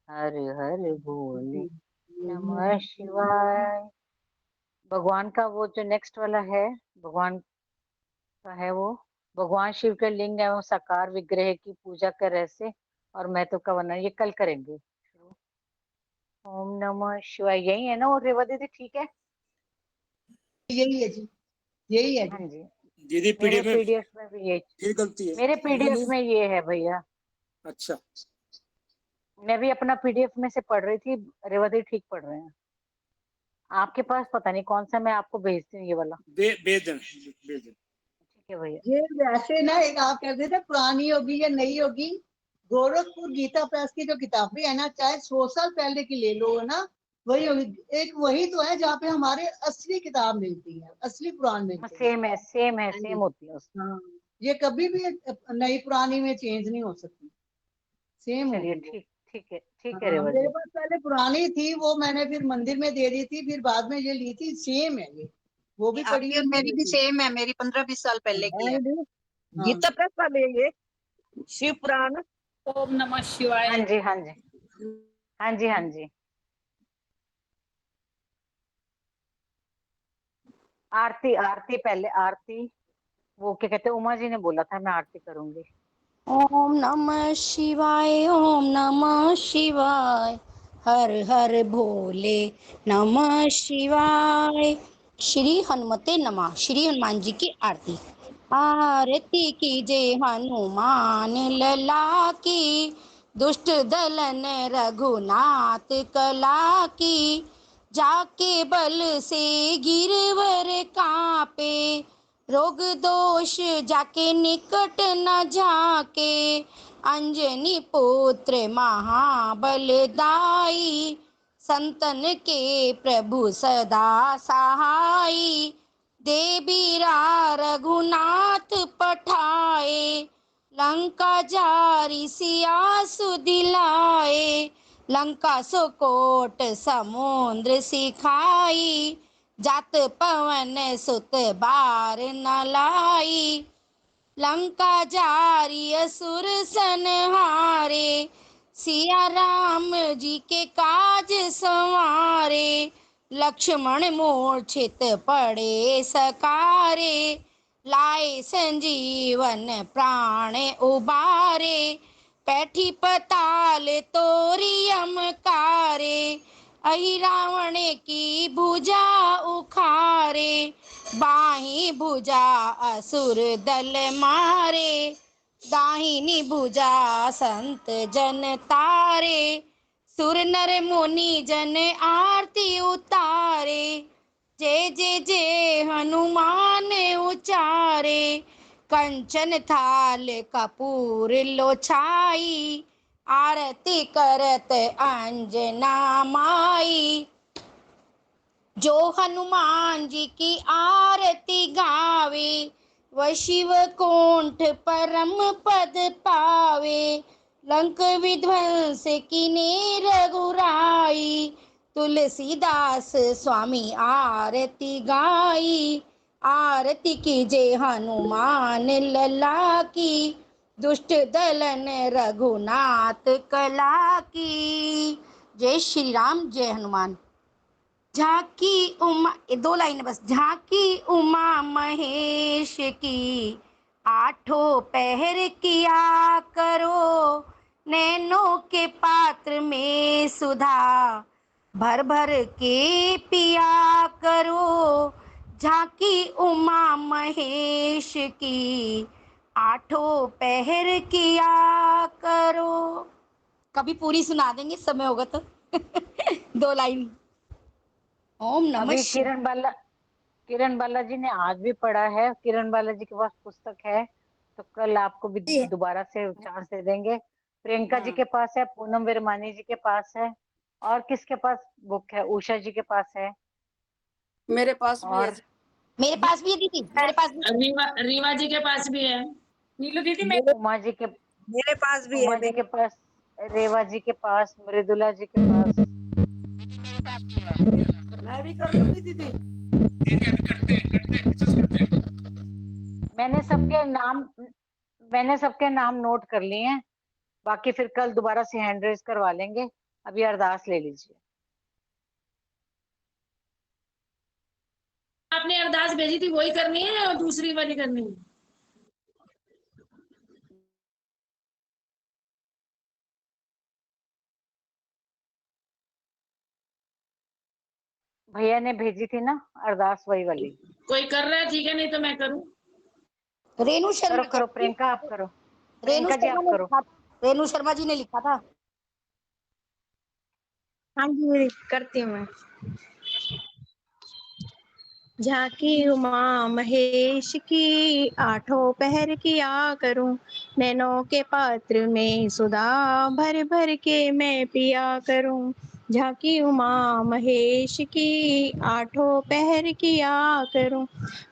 Speaker 2: हर हर भोले नमः शिवाय। भगवान का वो जो नेक्स्ट वाला है, भगवान का है वो भगवान शिव के लिंग एवं साकार विग्रह की पूजा कर रहस्य और महत्व का वर्णन, ये कल करेंगे। ओम नमः शिवाय यही है ना? और रेवा दीदी ठीक है?
Speaker 13: यही है जी, यही है
Speaker 2: हाँ जी।
Speaker 14: दीदी
Speaker 2: मेरे
Speaker 14: पीडीएफ
Speaker 2: पीडीएफ में भी ये
Speaker 14: ये गलती है
Speaker 2: मेरे पीडीएफ में ये है भैया।
Speaker 14: अच्छा,
Speaker 2: मैं भी अपना पीडीएफ में से पढ़ रही थी, रेवा दीदी ठीक पढ़ रहे हैं। आपके पास पता नहीं कौन सा, मैं आपको भेजती हूँ ये वाला।
Speaker 14: बेदन
Speaker 2: ठीक है भैया।
Speaker 13: ये वैसे ना, एक आप कहते थे पुरानी होगी या नई होगी, गोरखपुर गीता प्रेस की जो किताबें है ना, चाहे 100 साल पहले की ले लो ना, वही होगी। एक वही तो है जहाँ पे हमारे असली किताब मिलती है, असली पुराण मिलती है।
Speaker 2: सेम है, सेम है, सेम होती है उसमें।
Speaker 13: हाँ, ये कभी भी नई पुरानी में चेंज नहीं हो सकती, सेम
Speaker 2: चलिए
Speaker 13: होगी।
Speaker 2: ठीक, ठीक है, ठीक है
Speaker 13: हाँ,
Speaker 2: रेवा
Speaker 13: मेरे
Speaker 2: जी।
Speaker 13: पास पहले पुरानी थी, वो मैंने फिर मंदिर में दे दी थी, फिर बाद में ये ली थी। सेम है ये, वो भी पढ़ी
Speaker 15: आपकी और मेरी भी सेम है, मेरी 15-20 साल पहले की है।
Speaker 6: गीता प्रेस वाले ये शिव पुराण।
Speaker 15: ओम नमः शिवाय।
Speaker 2: हाँ जी, हाँ जी, हाँ जी, हाँ जी। आरती, आरती पहले, आरती वो क्या कहते हैं, उमा जी ने बोला था मैं आरती करूंगी।
Speaker 10: ओम नमः शिवाय, ओम नमः शिवाय, हर हर भोले नमः शिवाय। श्री हनुमते नमः। श्री हनुमान जी की आरती। आरती कीजिए हनुमान लला की, दुष्ट दलन रघुनाथ कला की, जाके बल से गिरवर कापे, रोग दोष जाके निकट न झाके, अंजनी पुत्र महाबलदाई, संतन के प्रभु सदा सहाई, देवीरा रघुनाथ पठाए, लंका जारी सिया सुदिलाए, लंका सुकोट समुद्र सिखाई, जात पवन सुत बार न लाई, लंका जारी असुर संहारे, सिया राम जी के काज संवारे, लक्ष्मण मूर्छित पड़े सकारे, लाए संजीवन प्राण उबारे, पैठी पताल तोरी अमकारे, अहि रावण की भुजा उखारे, बाही भुजा असुर दल मारे, दाहिनी भुजा संत जन तारे, सुर नर मुनि जन आरती उतारे, जय जय जय हनुमान उचारे, कंचन थाल कपूर लो छाई, आरती करत अंजना माई, जो हनुमान जी की आरती गावे, वह शिव कोंठ परम पद पावे, लंक विध्वंस कीने रघुराई, तुलसीदास स्वामी आरती गाई, आरती कीजे हनुमान लला की, दुष्ट दलन रघुनाथ कला की। जय श्री राम, जय हनुमान। झांकी उमा, 2 लाइनें बस। झांकी उमा महेश की, आठों पहर किया करो, नैनों के पात्र में सुधा भर भर के पिया करो। झांकी उमा महेश की, आठों पहर किया करो। कभी पूरी सुना देंगे, समय होगा तो। 2 लाइन। ओम नमः
Speaker 2: अभी
Speaker 10: शिवाय।
Speaker 2: किरण बालाजी ने आज भी पढ़ा है, किरण बालाजी के पास पुस्तक है, तो कल आपको भी दोबारा से चांस दे देंगे। प्रियंका जी के पास है, पूनम विरमानी जी के पास है, और किसके पास बुक है? उषा जी के पास है,
Speaker 8: मेरे पास भी है।
Speaker 2: और
Speaker 10: मेरे पास भी है दीदी, मेरे पास भी।
Speaker 11: रीवा जी के पास भी है।
Speaker 15: नीलू दीदी
Speaker 2: उमा जी के,
Speaker 6: मेरे पास भी
Speaker 2: उमा
Speaker 6: है।
Speaker 2: जी के पास, रेवा जी के पास, मृदुला जी के पास।
Speaker 11: मैं भी कर लूंगी दीदी।
Speaker 2: मैंने सबके नाम नोट कर लिए हैं, बाकी फिर कल दोबारा से हैंड रेज करवा लेंगे। अभी अरदास ले लीजिए।
Speaker 11: आपने अरदास भेजी थी वही करनी है और दूसरी वाली करनी है?
Speaker 2: भैया ने भेजी थी ना अरदास, वही वाली।
Speaker 11: कोई कर रहा है ठीक है, नहीं तो मैं करूं।
Speaker 10: रेणु शर्मा
Speaker 2: करो प्रियंका, आप करो।
Speaker 10: रेणु
Speaker 2: प्रियंका जी
Speaker 10: शर्मा
Speaker 2: आप
Speaker 10: ने
Speaker 2: करो।
Speaker 10: लिखा, रेणु शर्मा जी ने लिखा था।
Speaker 16: हाँ जी करती हूँ मैं। झांकी उमा महेश की, आठों पहर किया करूं, नैनों के पात्र में सुधा भर भर के मैं पिया करूं। झांकी उमा महेश की, आठों पहर किया करूं,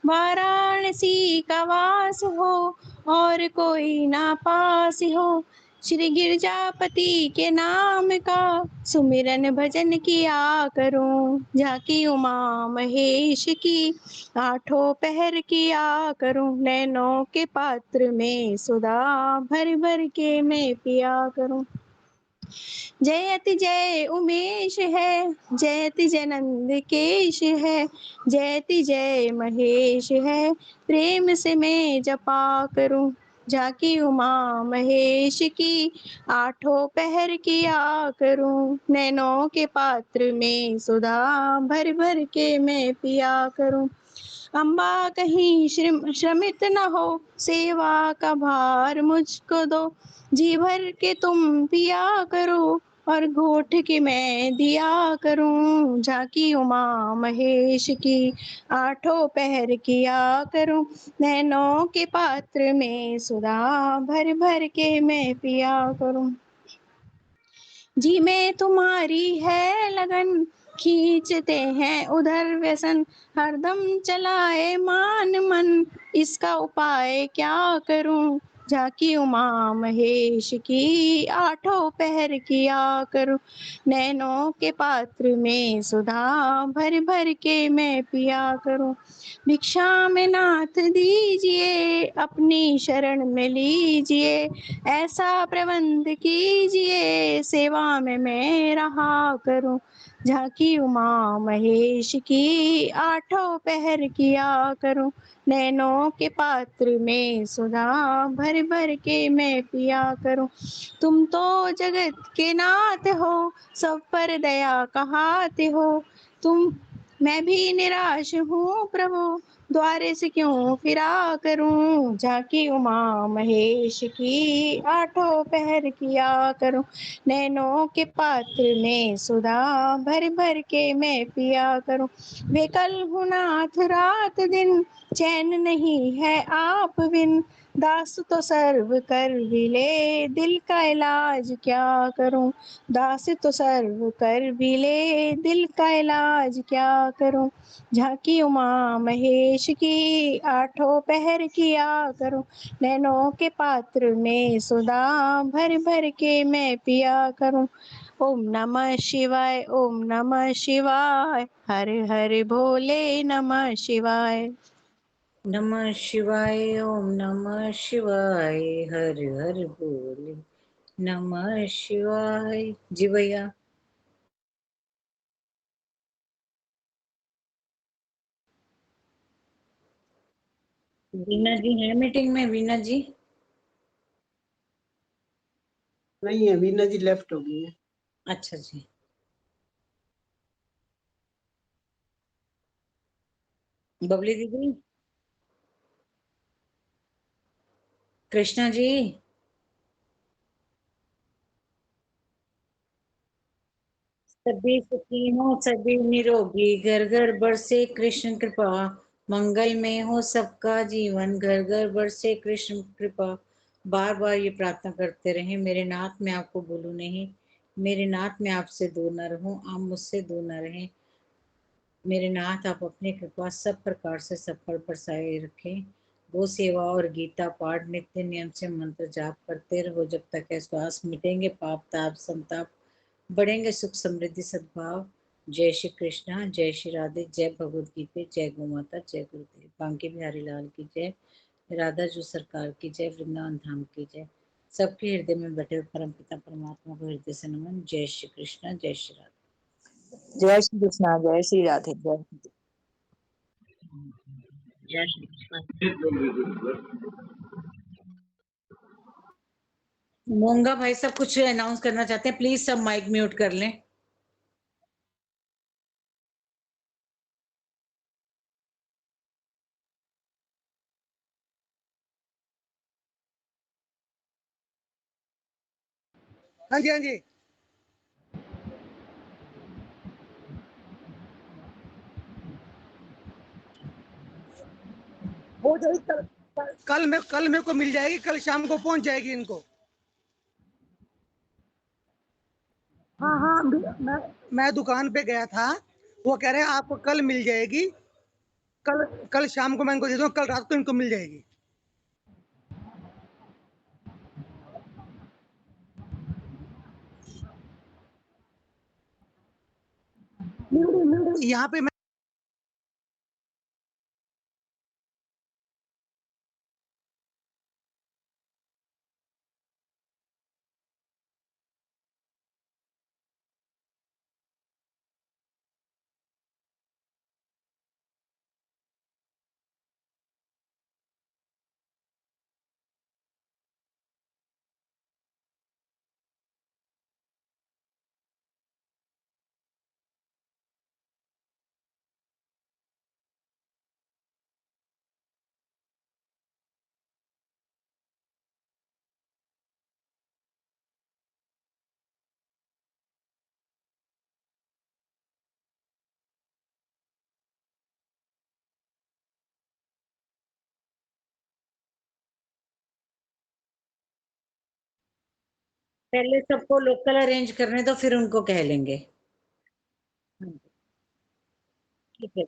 Speaker 16: वाराणसी का वास हो और कोई ना पास हो, श्री गिरजापति के नाम का सुमिरन भजन किया करूं। झांकी उमा महेश की, आठों पहर किया करूं, नैनों के पात्र में सुधा भर भर के मैं पिया करूं। जयति जय उमेश है, जयति जय नंदकेश है, जयति जय महेश है, प्रेम से मैं जपा करूं। झांकी उमा महेश की, आठों पहर किया करूं, नैनों के पात्र में सुधा भर भर के मैं पिया करूं। अम्बा कहीं श्रमित न हो, सेवा का भार मुझको दो, जी भर के तुम पिया करो और घोट के मैं दिया करूं। झांकी उमा महेश की, आठों पहर किया करूं, नैनों के पात्र में सुधा भर भर के मैं पिया करूं। जी में तुम्हारी है लगन, खींचते हैं उधर व्यसन, हरदम चलाए मान मन, इसका उपाय क्या करूं। झांकी उमा महेश की, आठों पहर किया करूं, नैनों के पात्र में सुधा भर भर के मैं पिया करूं। भिक्षा में नाथ दीजिए, अपनी शरण में लीजिए, ऐसा प्रबंध कीजिए, सेवा में मैं रहा करूं। झांकी उमा महेश की, आठों पहर किया करूं, नैनों के पात्र में सुधा भर भर के मैं पिया करूं। तुम तो जगत के नाथ हो, सब पर दया कहाते हो, तुम मैं भी निराश हूँ प्रभु, द्वारे से क्यों फिरा करूं। झांकी उमा महेश की, आठों पहर किया करूं, नैनों के पात्र में सुधा भर भर के मैं पिया करूं। बेकल हूँ नाथ रात दिन, चैन नहीं है आप बिन, दास तो सर्व कर भी ले, दिल का इलाज क्या करूं। दास तो सर्व कर भी ले, दिल का इलाज क्या करूं। झांकी उमा महेश की, आठों पहर किया करूं, नैनों के पात्र में सुधा भर भर के मैं पिया करूं। ओम नमः शिवाय, ओम नमः शिवाय, हर हर भोले नमः शिवाय।
Speaker 17: नमः शिवाय, ओम नमः शिवाय, हर हर बोले नमः शिवाय। जी भैया। वीना जी है मीटिंग में? वीना जी
Speaker 3: नहीं है, वीना जी लेफ्ट हो गई है।
Speaker 17: अच्छा जी। बबली दीदी, कृष्णा जी, सभी सुखी हो, सभी निरोगी, घर घर बरसे कृष्ण कृपा, मंगल में हो सबका जीवन, घर घर बरसे कृष्ण कृपा। बार बार ये प्रार्थना करते रहें, मेरे नाथ मैं आपको भूलूं नहीं, मेरे नाथ मैं आपसे दूर न रहूं, आप मुझसे दूर न रहें। मेरे नाथ आप अपनी कृपा सब प्रकार से सब पर बरसाए रखें। गो सेवा और गीता पाठ नित्य नियम से मंत्र जाप करते रहो जब तक है श्वास, मिटेंगे पाप ताप संताप, बढ़ेंगे सुख समृद्धि सद्भाव। जय श्री कृष्णा, जय श्री राधे, जय भगवद गीता, जय गौ माता, जय गुरुदेव। बांके बिहारी लाल की जय, राधा जू सरकार की जय, वृंदावन धाम की जय। सबके हृदय में बैठे हुए परम पिता परमात्मा को हृदय से नमन। जय श्री कृष्णा, जय श्री राधे।
Speaker 6: जय श्री कृष्णा, जय श्री राधे, जय
Speaker 17: जय श्री कृष्ण। मोंगा भाई सब कुछ अनाउंस करना चाहते हैं, प्लीज सब माइक म्यूट कर लें।
Speaker 18: हाँ जी, हाँ जी। हो जाएगी कल मेरे को मिल जाएगी, कल शाम को पहुंच जाएगी इनको। हाँ हाँ, मैं दुकान पे गया था, वो कह रहे हैं आपको कल मिल जाएगी। कल शाम को मैं इनको दे दूँ, कल रात को इनको मिल जाएगी। यहाँ पे मैं
Speaker 17: पहले सबको लोकल अरेंज करने दो, फिर उनको कह लेंगे। ठीक है।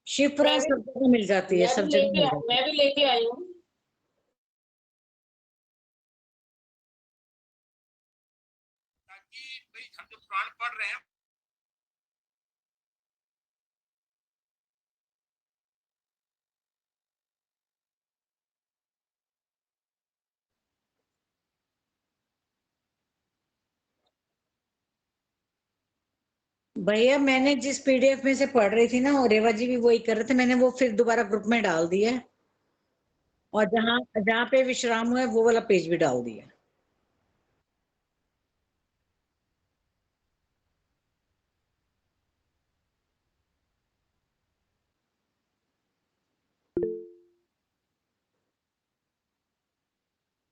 Speaker 17: शिवपुरा सब जगह मिल जाती है, सब जगह मिल जाती है।
Speaker 6: मैं भी लेके आई हूँ।
Speaker 14: हम जो पुराण पढ़ रहे हैं
Speaker 17: भैया मैंने जिस पीडीएफ में से पढ़ रही थी ना, और रेवा जी भी वही कर रहे थे, मैंने वो फिर दोबारा ग्रुप में डाल दिया है, और जहाँ जहाँ पे विश्राम हुआ है वो वाला पेज भी डाल दिया।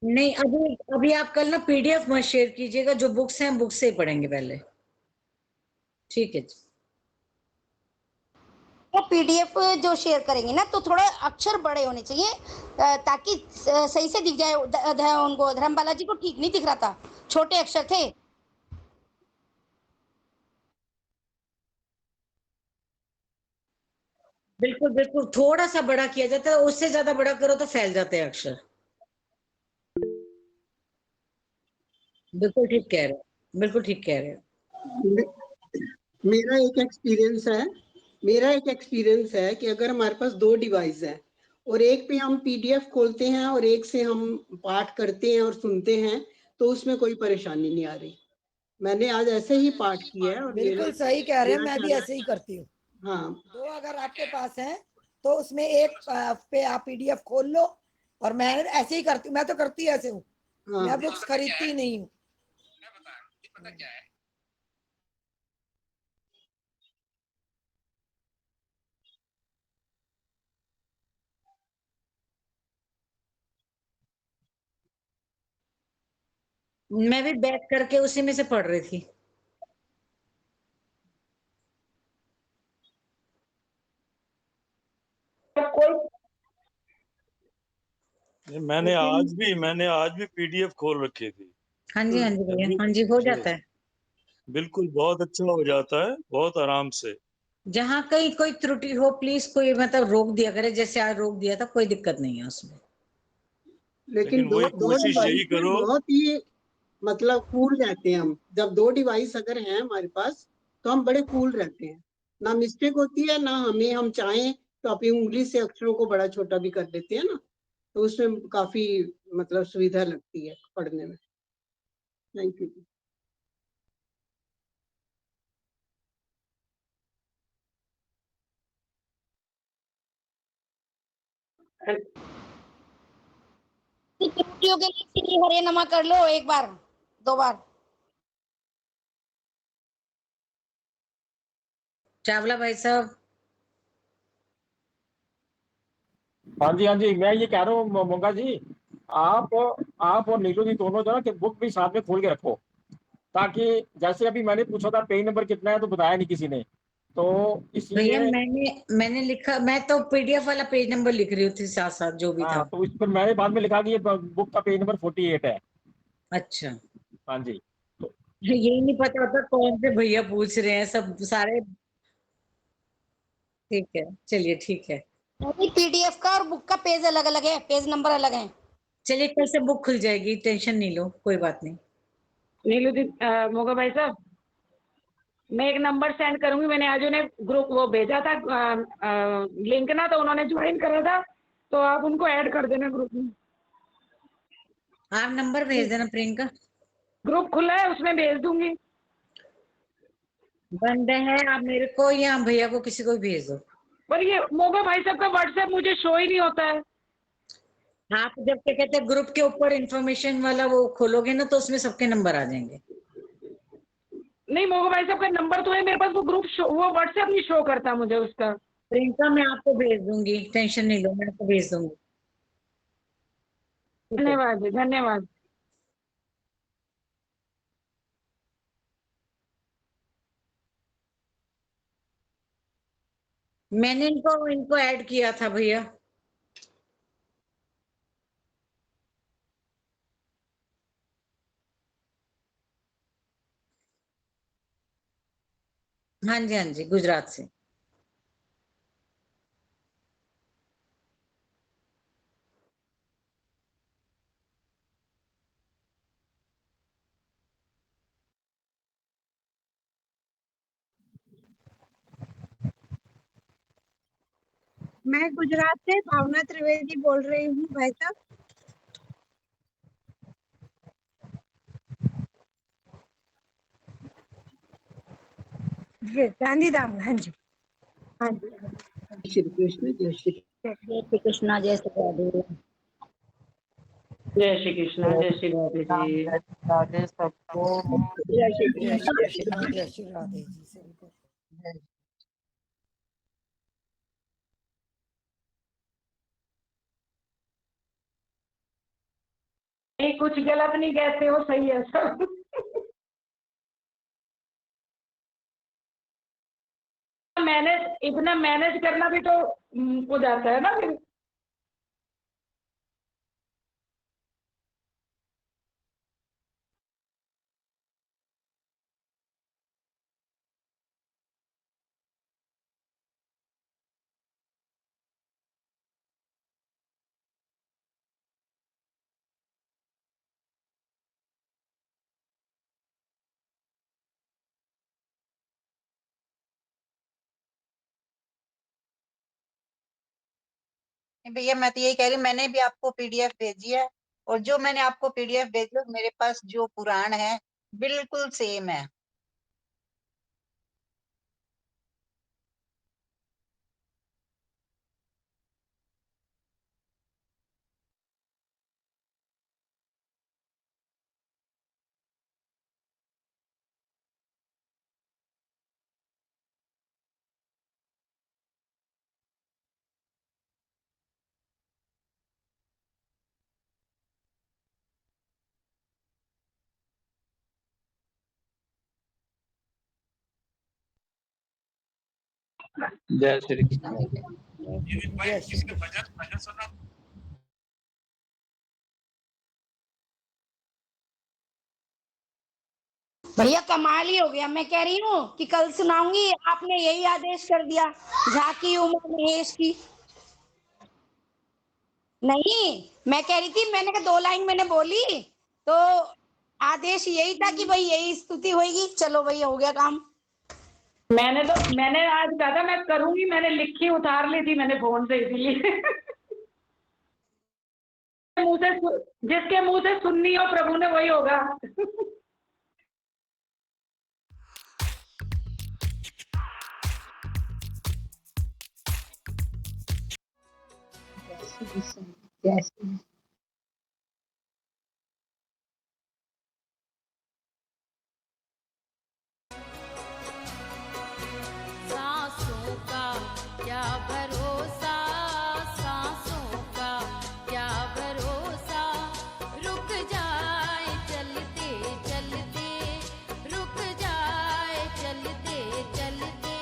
Speaker 17: नहीं, अभी आप कल ना पीडीएफ मत शेयर कीजिएगा, जो बुक्स हैं बुक्स से ही पढ़ेंगे पहले। ठीक है जी।
Speaker 10: वो पीडीएफ जो शेयर करेंगे ना तो थोड़े अक्षर बड़े होने चाहिए ताकि सही से दिख जाए। उनको धर्मबाला जी को ठीक नहीं दिख रहा था, छोटे अक्षर थे।
Speaker 17: बिल्कुल बिल्कुल, थोड़ा सा बड़ा किया जाता है, उससे ज्यादा बड़ा करो तो फैल जाते हैं अक्षर। बिल्कुल ठीक कह रहे हो, बिल्कुल ठीक कह रहे हो।
Speaker 3: मेरा एक एक्सपीरियंस है कि अगर हमारे पास 2 डिवाइस है और एक पे हम पीडीएफ खोलते हैं और एक से हम पाठ करते हैं और सुनते हैं तो उसमें कोई परेशानी नहीं आ रही। मैंने आज ऐसे ही पाठ किया है और
Speaker 19: बिल्कुल सही कह रहे हैं, मैं भी
Speaker 3: मेरा
Speaker 19: ऐसे ही करती हूँ।
Speaker 3: हाँ,
Speaker 19: 2 अगर आपके पास है तो उसमें एक पे आप पीडीएफ खोल लो, और मैं ऐसे ही करती हूँ। मैं तो करती ऐसे हूँ,
Speaker 3: हाँ।
Speaker 19: मैं बुक्स खरीदती नहीं हूँ।
Speaker 14: पता क्या है?
Speaker 17: मैं भी बैठ करके उसी में से पढ़ रही थी।
Speaker 20: मैंने आज भी पीडीएफ खोल रखी थी।
Speaker 17: हाँ जी हाँ जी भैया, हाँ जी, हो जाता है।
Speaker 20: बिल्कुल, बहुत अच्छा हो जाता है, बहुत आराम से।
Speaker 17: जहाँ कहीं कोई त्रुटि हो प्लीज कोई मतलब रोक दिया करे, जैसे आज रोक दिया था, कोई दिक्कत नहीं है उसमें।
Speaker 3: लेकिन दो
Speaker 20: वही कोशिश
Speaker 3: डिवाइस
Speaker 20: यही
Speaker 3: में
Speaker 20: करो।
Speaker 3: बहुत ही मतलब कूल रहते हैं हम। जब 2 डिवाइस अगर हैं हमारे पास तो हम बड़े कूल रहते हैं, ना मिस्टेक होती है, ना हमें हम चाहें तो अपनी उंगली से अक्षरों को बड़ा छोटा भी कर देते हैं ना, तो उसमें काफी मतलब सुविधा लगती है पढ़ने में। Thank you.
Speaker 10: त्रुटियों के लिए श्री हरे नमा कर लो, एक बार 2 बार।
Speaker 17: चावला भाई साहब।
Speaker 21: हाँ जी, मैं ये कह रहा हूँ मोंगा जी, आप और नीलू जी दोनों जो है कि बुक भी साथ में खोल के रखो, ताकि जैसे अभी मैंने पूछा था पेज नंबर कितना है तो बताया नहीं किसी ने, तो
Speaker 17: भैया
Speaker 21: इसलिए
Speaker 17: मैंने लिखा, मैं तो पीडीएफ वाला पेज नंबर लिख रही थी साथ साथ जो भी था।
Speaker 21: तो इस पर मैंने बाद में लिखा कि ये बुक का पेज नंबर 48 है।
Speaker 17: अच्छा,
Speaker 21: हाँ जी,
Speaker 17: यही नहीं पता होता कौन से भैया पूछ रहे हैं, सब सारे। ठीक है, चलिए ठीक है।
Speaker 10: पीडीएफ का और बुक का पेज अलग अलग है, पेज नंबर अलग है।
Speaker 17: चलिए कल से बुक खुल जाएगी, टेंशन नहीं लो, कोई बात नहीं।
Speaker 2: नीलू दी, मोगा भाई साहब, मैं एक नंबर सेंड करूंगी। मैंने आज उन्हें ग्रुप वो भेजा था लिंक ना, तो उन्होंने ज्वाइन करा था, तो आप उनको ऐड कर देना ग्रुप में।
Speaker 17: आप नंबर भेज देना प्रियंका।
Speaker 2: ग्रुप खुला है, उसमें भेज दूंगी।
Speaker 17: बंद है, आप मेरे को या भैया को किसी को भी भेज दो।
Speaker 2: पर ये मोगा भाई साहब का व्हाट्सएप मुझे शो ही नहीं होता है।
Speaker 17: आप जब क्या कहते हैं ग्रुप के ऊपर इंफॉर्मेशन वाला वो खोलोगे ना, तो उसमें सबके नंबर आ जाएंगे।
Speaker 2: नहीं, मोगा भाई साहब का नंबर तो है मेरे पास, वो ग्रुप वो व्हाट्सएप नहीं शो करता मुझे उसका।
Speaker 17: प्रियंका मैं आपको भेज दूंगी, टेंशन नहीं लो, मैं आपको भेज दूंगी।
Speaker 2: धन्यवाद जी, धन्यवाद।
Speaker 17: मैंने इनको ऐड किया था भैया। हाँ जी, गुजरात से।
Speaker 22: मैं गुजरात से भावना त्रिवेदी बोल रही हूँ भाई साहब। गांधीधाम। हाँ जी, हाँ जी।
Speaker 3: श्री कृष्ण, जय श्री
Speaker 10: कृष्णा, जय श्री राधे।
Speaker 2: जय श्री कृष्णा, जय श्री राधे जी।
Speaker 23: राधे सबको।
Speaker 3: जय श्री
Speaker 19: जय
Speaker 3: कृष्ण,
Speaker 19: श्री कृष्णा, जय श्री राधे जी सबको।
Speaker 2: नहीं, कुछ गलत नहीं कहते हो, सही है सब।
Speaker 4: मैनेज इतना मैनेज करना भी तो हो जाता है ना फिर।
Speaker 15: भैया मैं तो यही कह रही हूँ, मैंने भी आपको पीडीएफ भेजी है, और जो मैंने आपको पीडीएफ भेजी है मेरे पास जो पुराण है बिल्कुल सेम है।
Speaker 20: जय श्री कृष्ण।
Speaker 15: जय श्री कृष्ण।
Speaker 10: भैया कमाल ही हो गया। मैं कह रही हूँ कि कल सुनाऊंगी, आपने यही आदेश कर दिया, झांकी उमा महेश की। नहीं, मैं कह रही थी, मैंने कहा 2 लाइन मैंने बोली तो आदेश यही था कि भाई यही स्तुति होगी। चलो भाई हो गया काम।
Speaker 4: मैंने आज कहा था मैं करूंगी, मैंने लिखी उतार ली थी मैंने फोन से, इसीलिए जिसके मुंह से सुननी हो प्रभु ने वही होगा।
Speaker 3: Yes.
Speaker 5: सांसों का क्या भरोसा, सांसों का क्या भरोसा, रुक जाए चलते चलते, रुक जाए चलते चलते,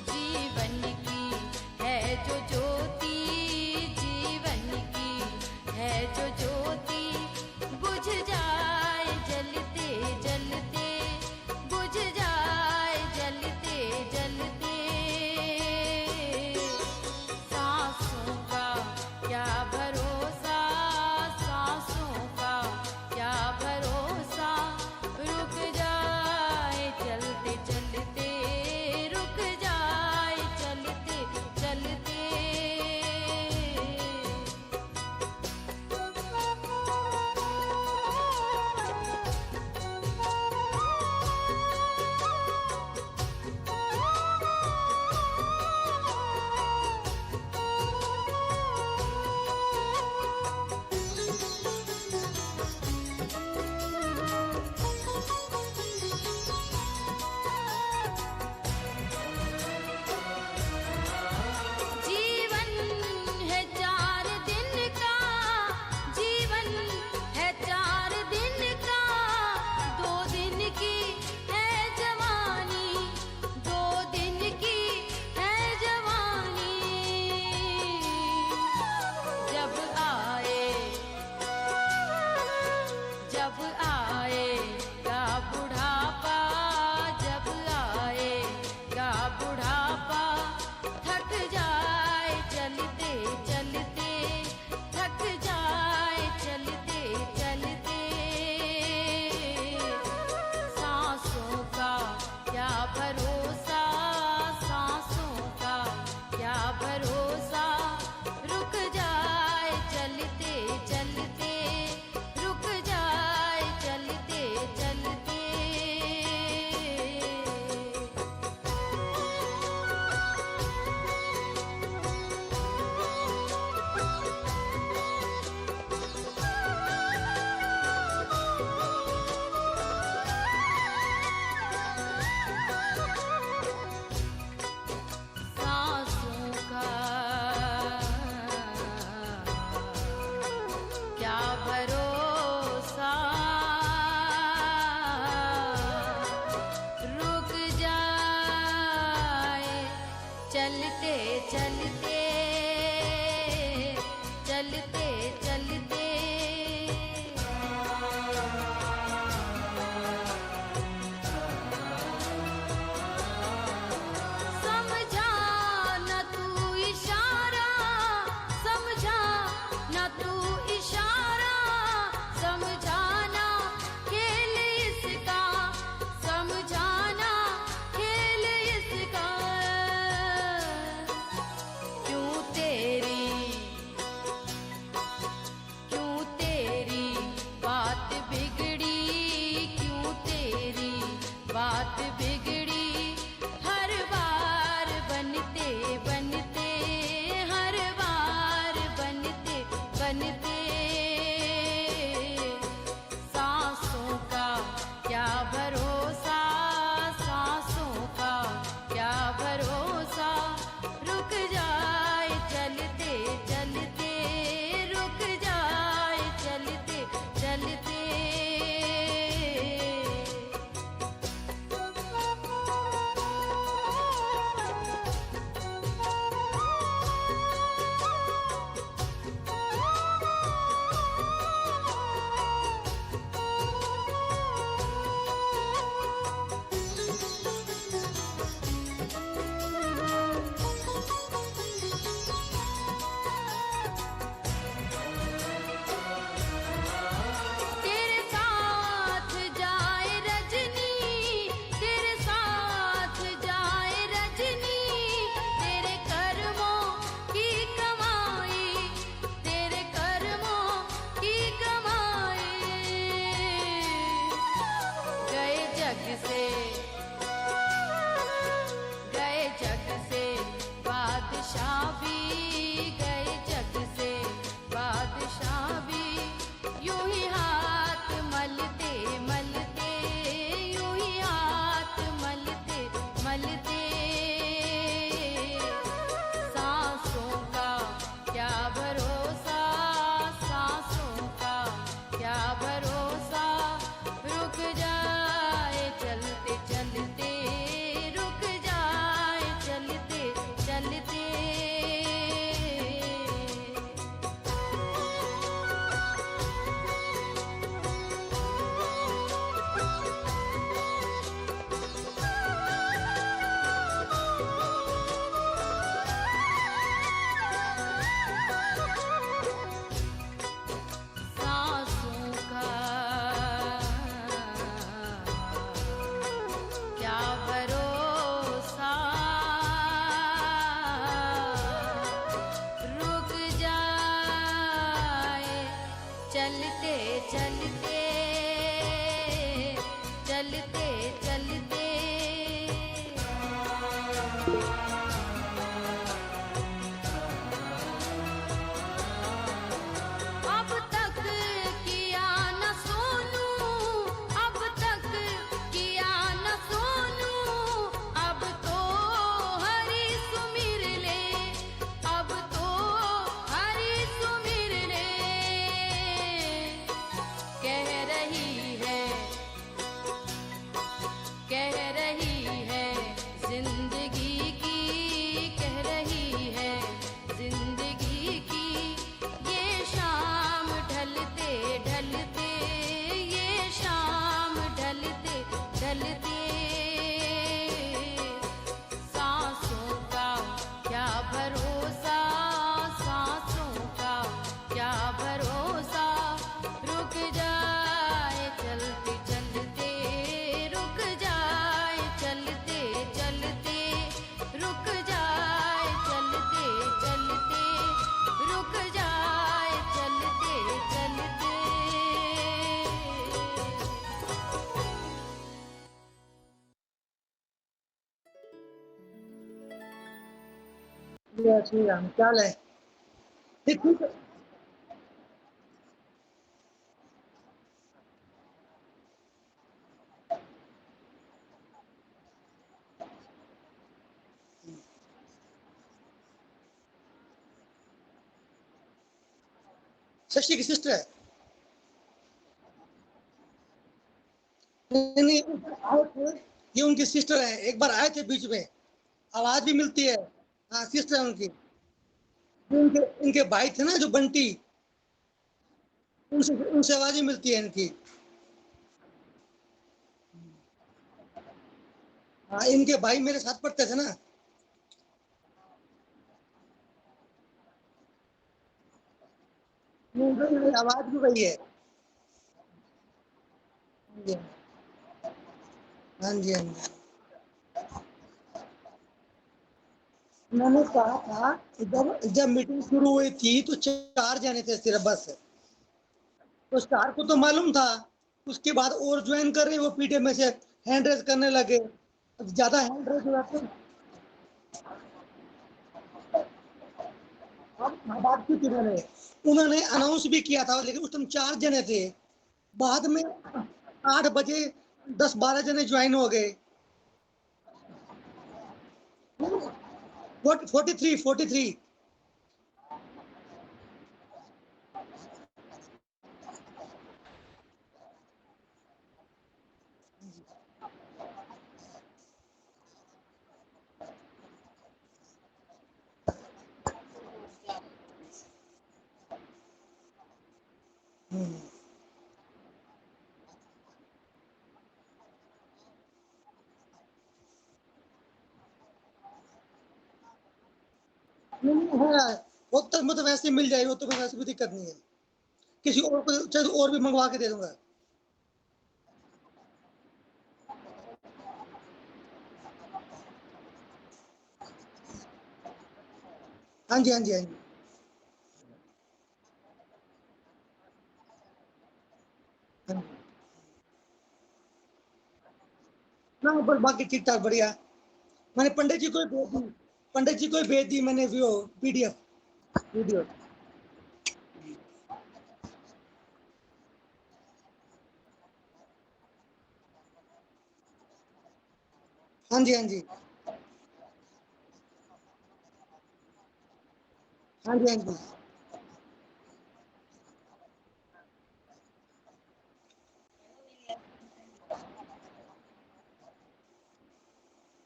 Speaker 5: जीवन की है जो ज्योति,
Speaker 18: जय श्री राम, क्या हाल है? ठीक ठीक है। शशि की सिस्टर है। नहीं नहीं, आए थे, ये उनकी सिस्टर है, एक बार आए थे बीच में, आवाज भी मिलती है। हाँ सिस्टर है उनकी। जो इनके इनके भाई थे ना जो बंटी, उनसे उनसे आवाज ही मिलती है इनकी। हाँ इनके भाई मेरे साथ पढ़ते थे ना। आवाज भी वही है। हाँ जी हाँ जी। मैंने कहा था, जब जब मीटिंग शुरू हुई थी तो 4 जने थे सिर्फ बस। तो स्टार को तो मालूम था, उसके बाद और ज्वाइन कर रहे वो पीटीए में से हैंड रेज करने लगे। अब ज्यादा हैंड रेज हुआ तो अब बात की थी उन्होंने, उन्होंने अनाउंस भी किया था, लेकिन उस टाइम 4 जने थे। बाद में 8 बजे 10-12 जने ज्वाइन हो गए। 43। नहीं है, वो तो मतलब वैसे मिल जाएगी, वो तो वैसे भी दिक्कत नहीं है। किसी और को चाहे तो और भी मंगवा के दे दूंगा। हाँ जी हाँ जी हाँ जी। हाँ जी। ना पर बाकी ठीक ठाक बढ़िया। मैंने पंडित जी को ही भेज दी, पंडित जी को ही भेज दी मैंने वो पीडीएफ वीडियो। हाँ जी हाँ जी हाँ जी हाँ जी।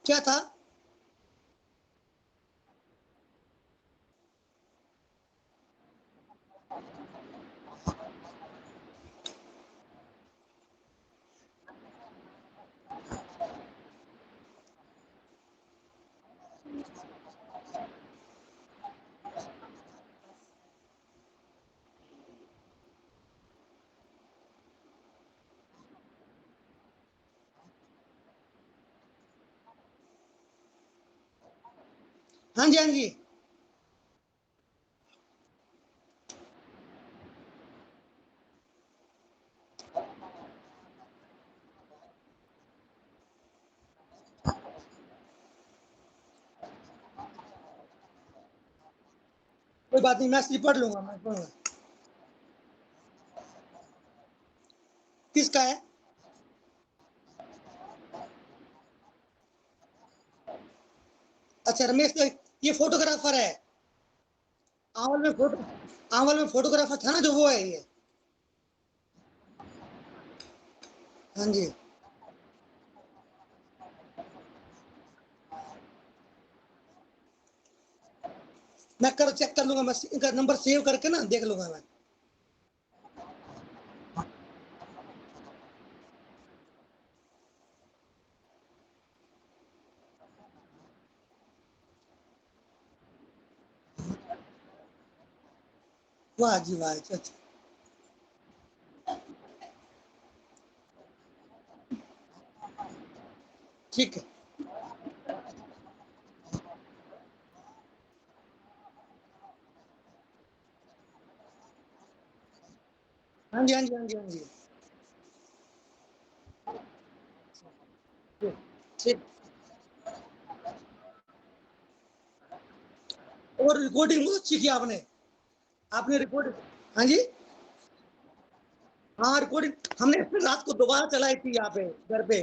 Speaker 18: क्या था? हाँ जी हाँ जी। कोई बात नहीं, मैसेज पढ़ लूंगा, मैं पढ़ूंगा। किसका है? अच्छा रमेश, ये फोटोग्राफर है। आंवल में फोटो, आंवल में फोटोग्राफर था ना जो, वो है ये। हाँ जी। मैं कर चेक कर लूंगा, मैं इनका नंबर सेव करके ना देख लूंगा मैं। वाह जी वाह, अच्छा अच्छा। ठीक है। हाँ जी हाँ जी हाँ जी हाँ जी। ठीक ठीक। और रिकॉर्डिंग बहुत अच्छी की आपने रिकॉर्डिंग। हाँ जी, हाँ रिकॉर्डिंग हमने रात को दोबारा चलाई थी यहाँ पे घर पे।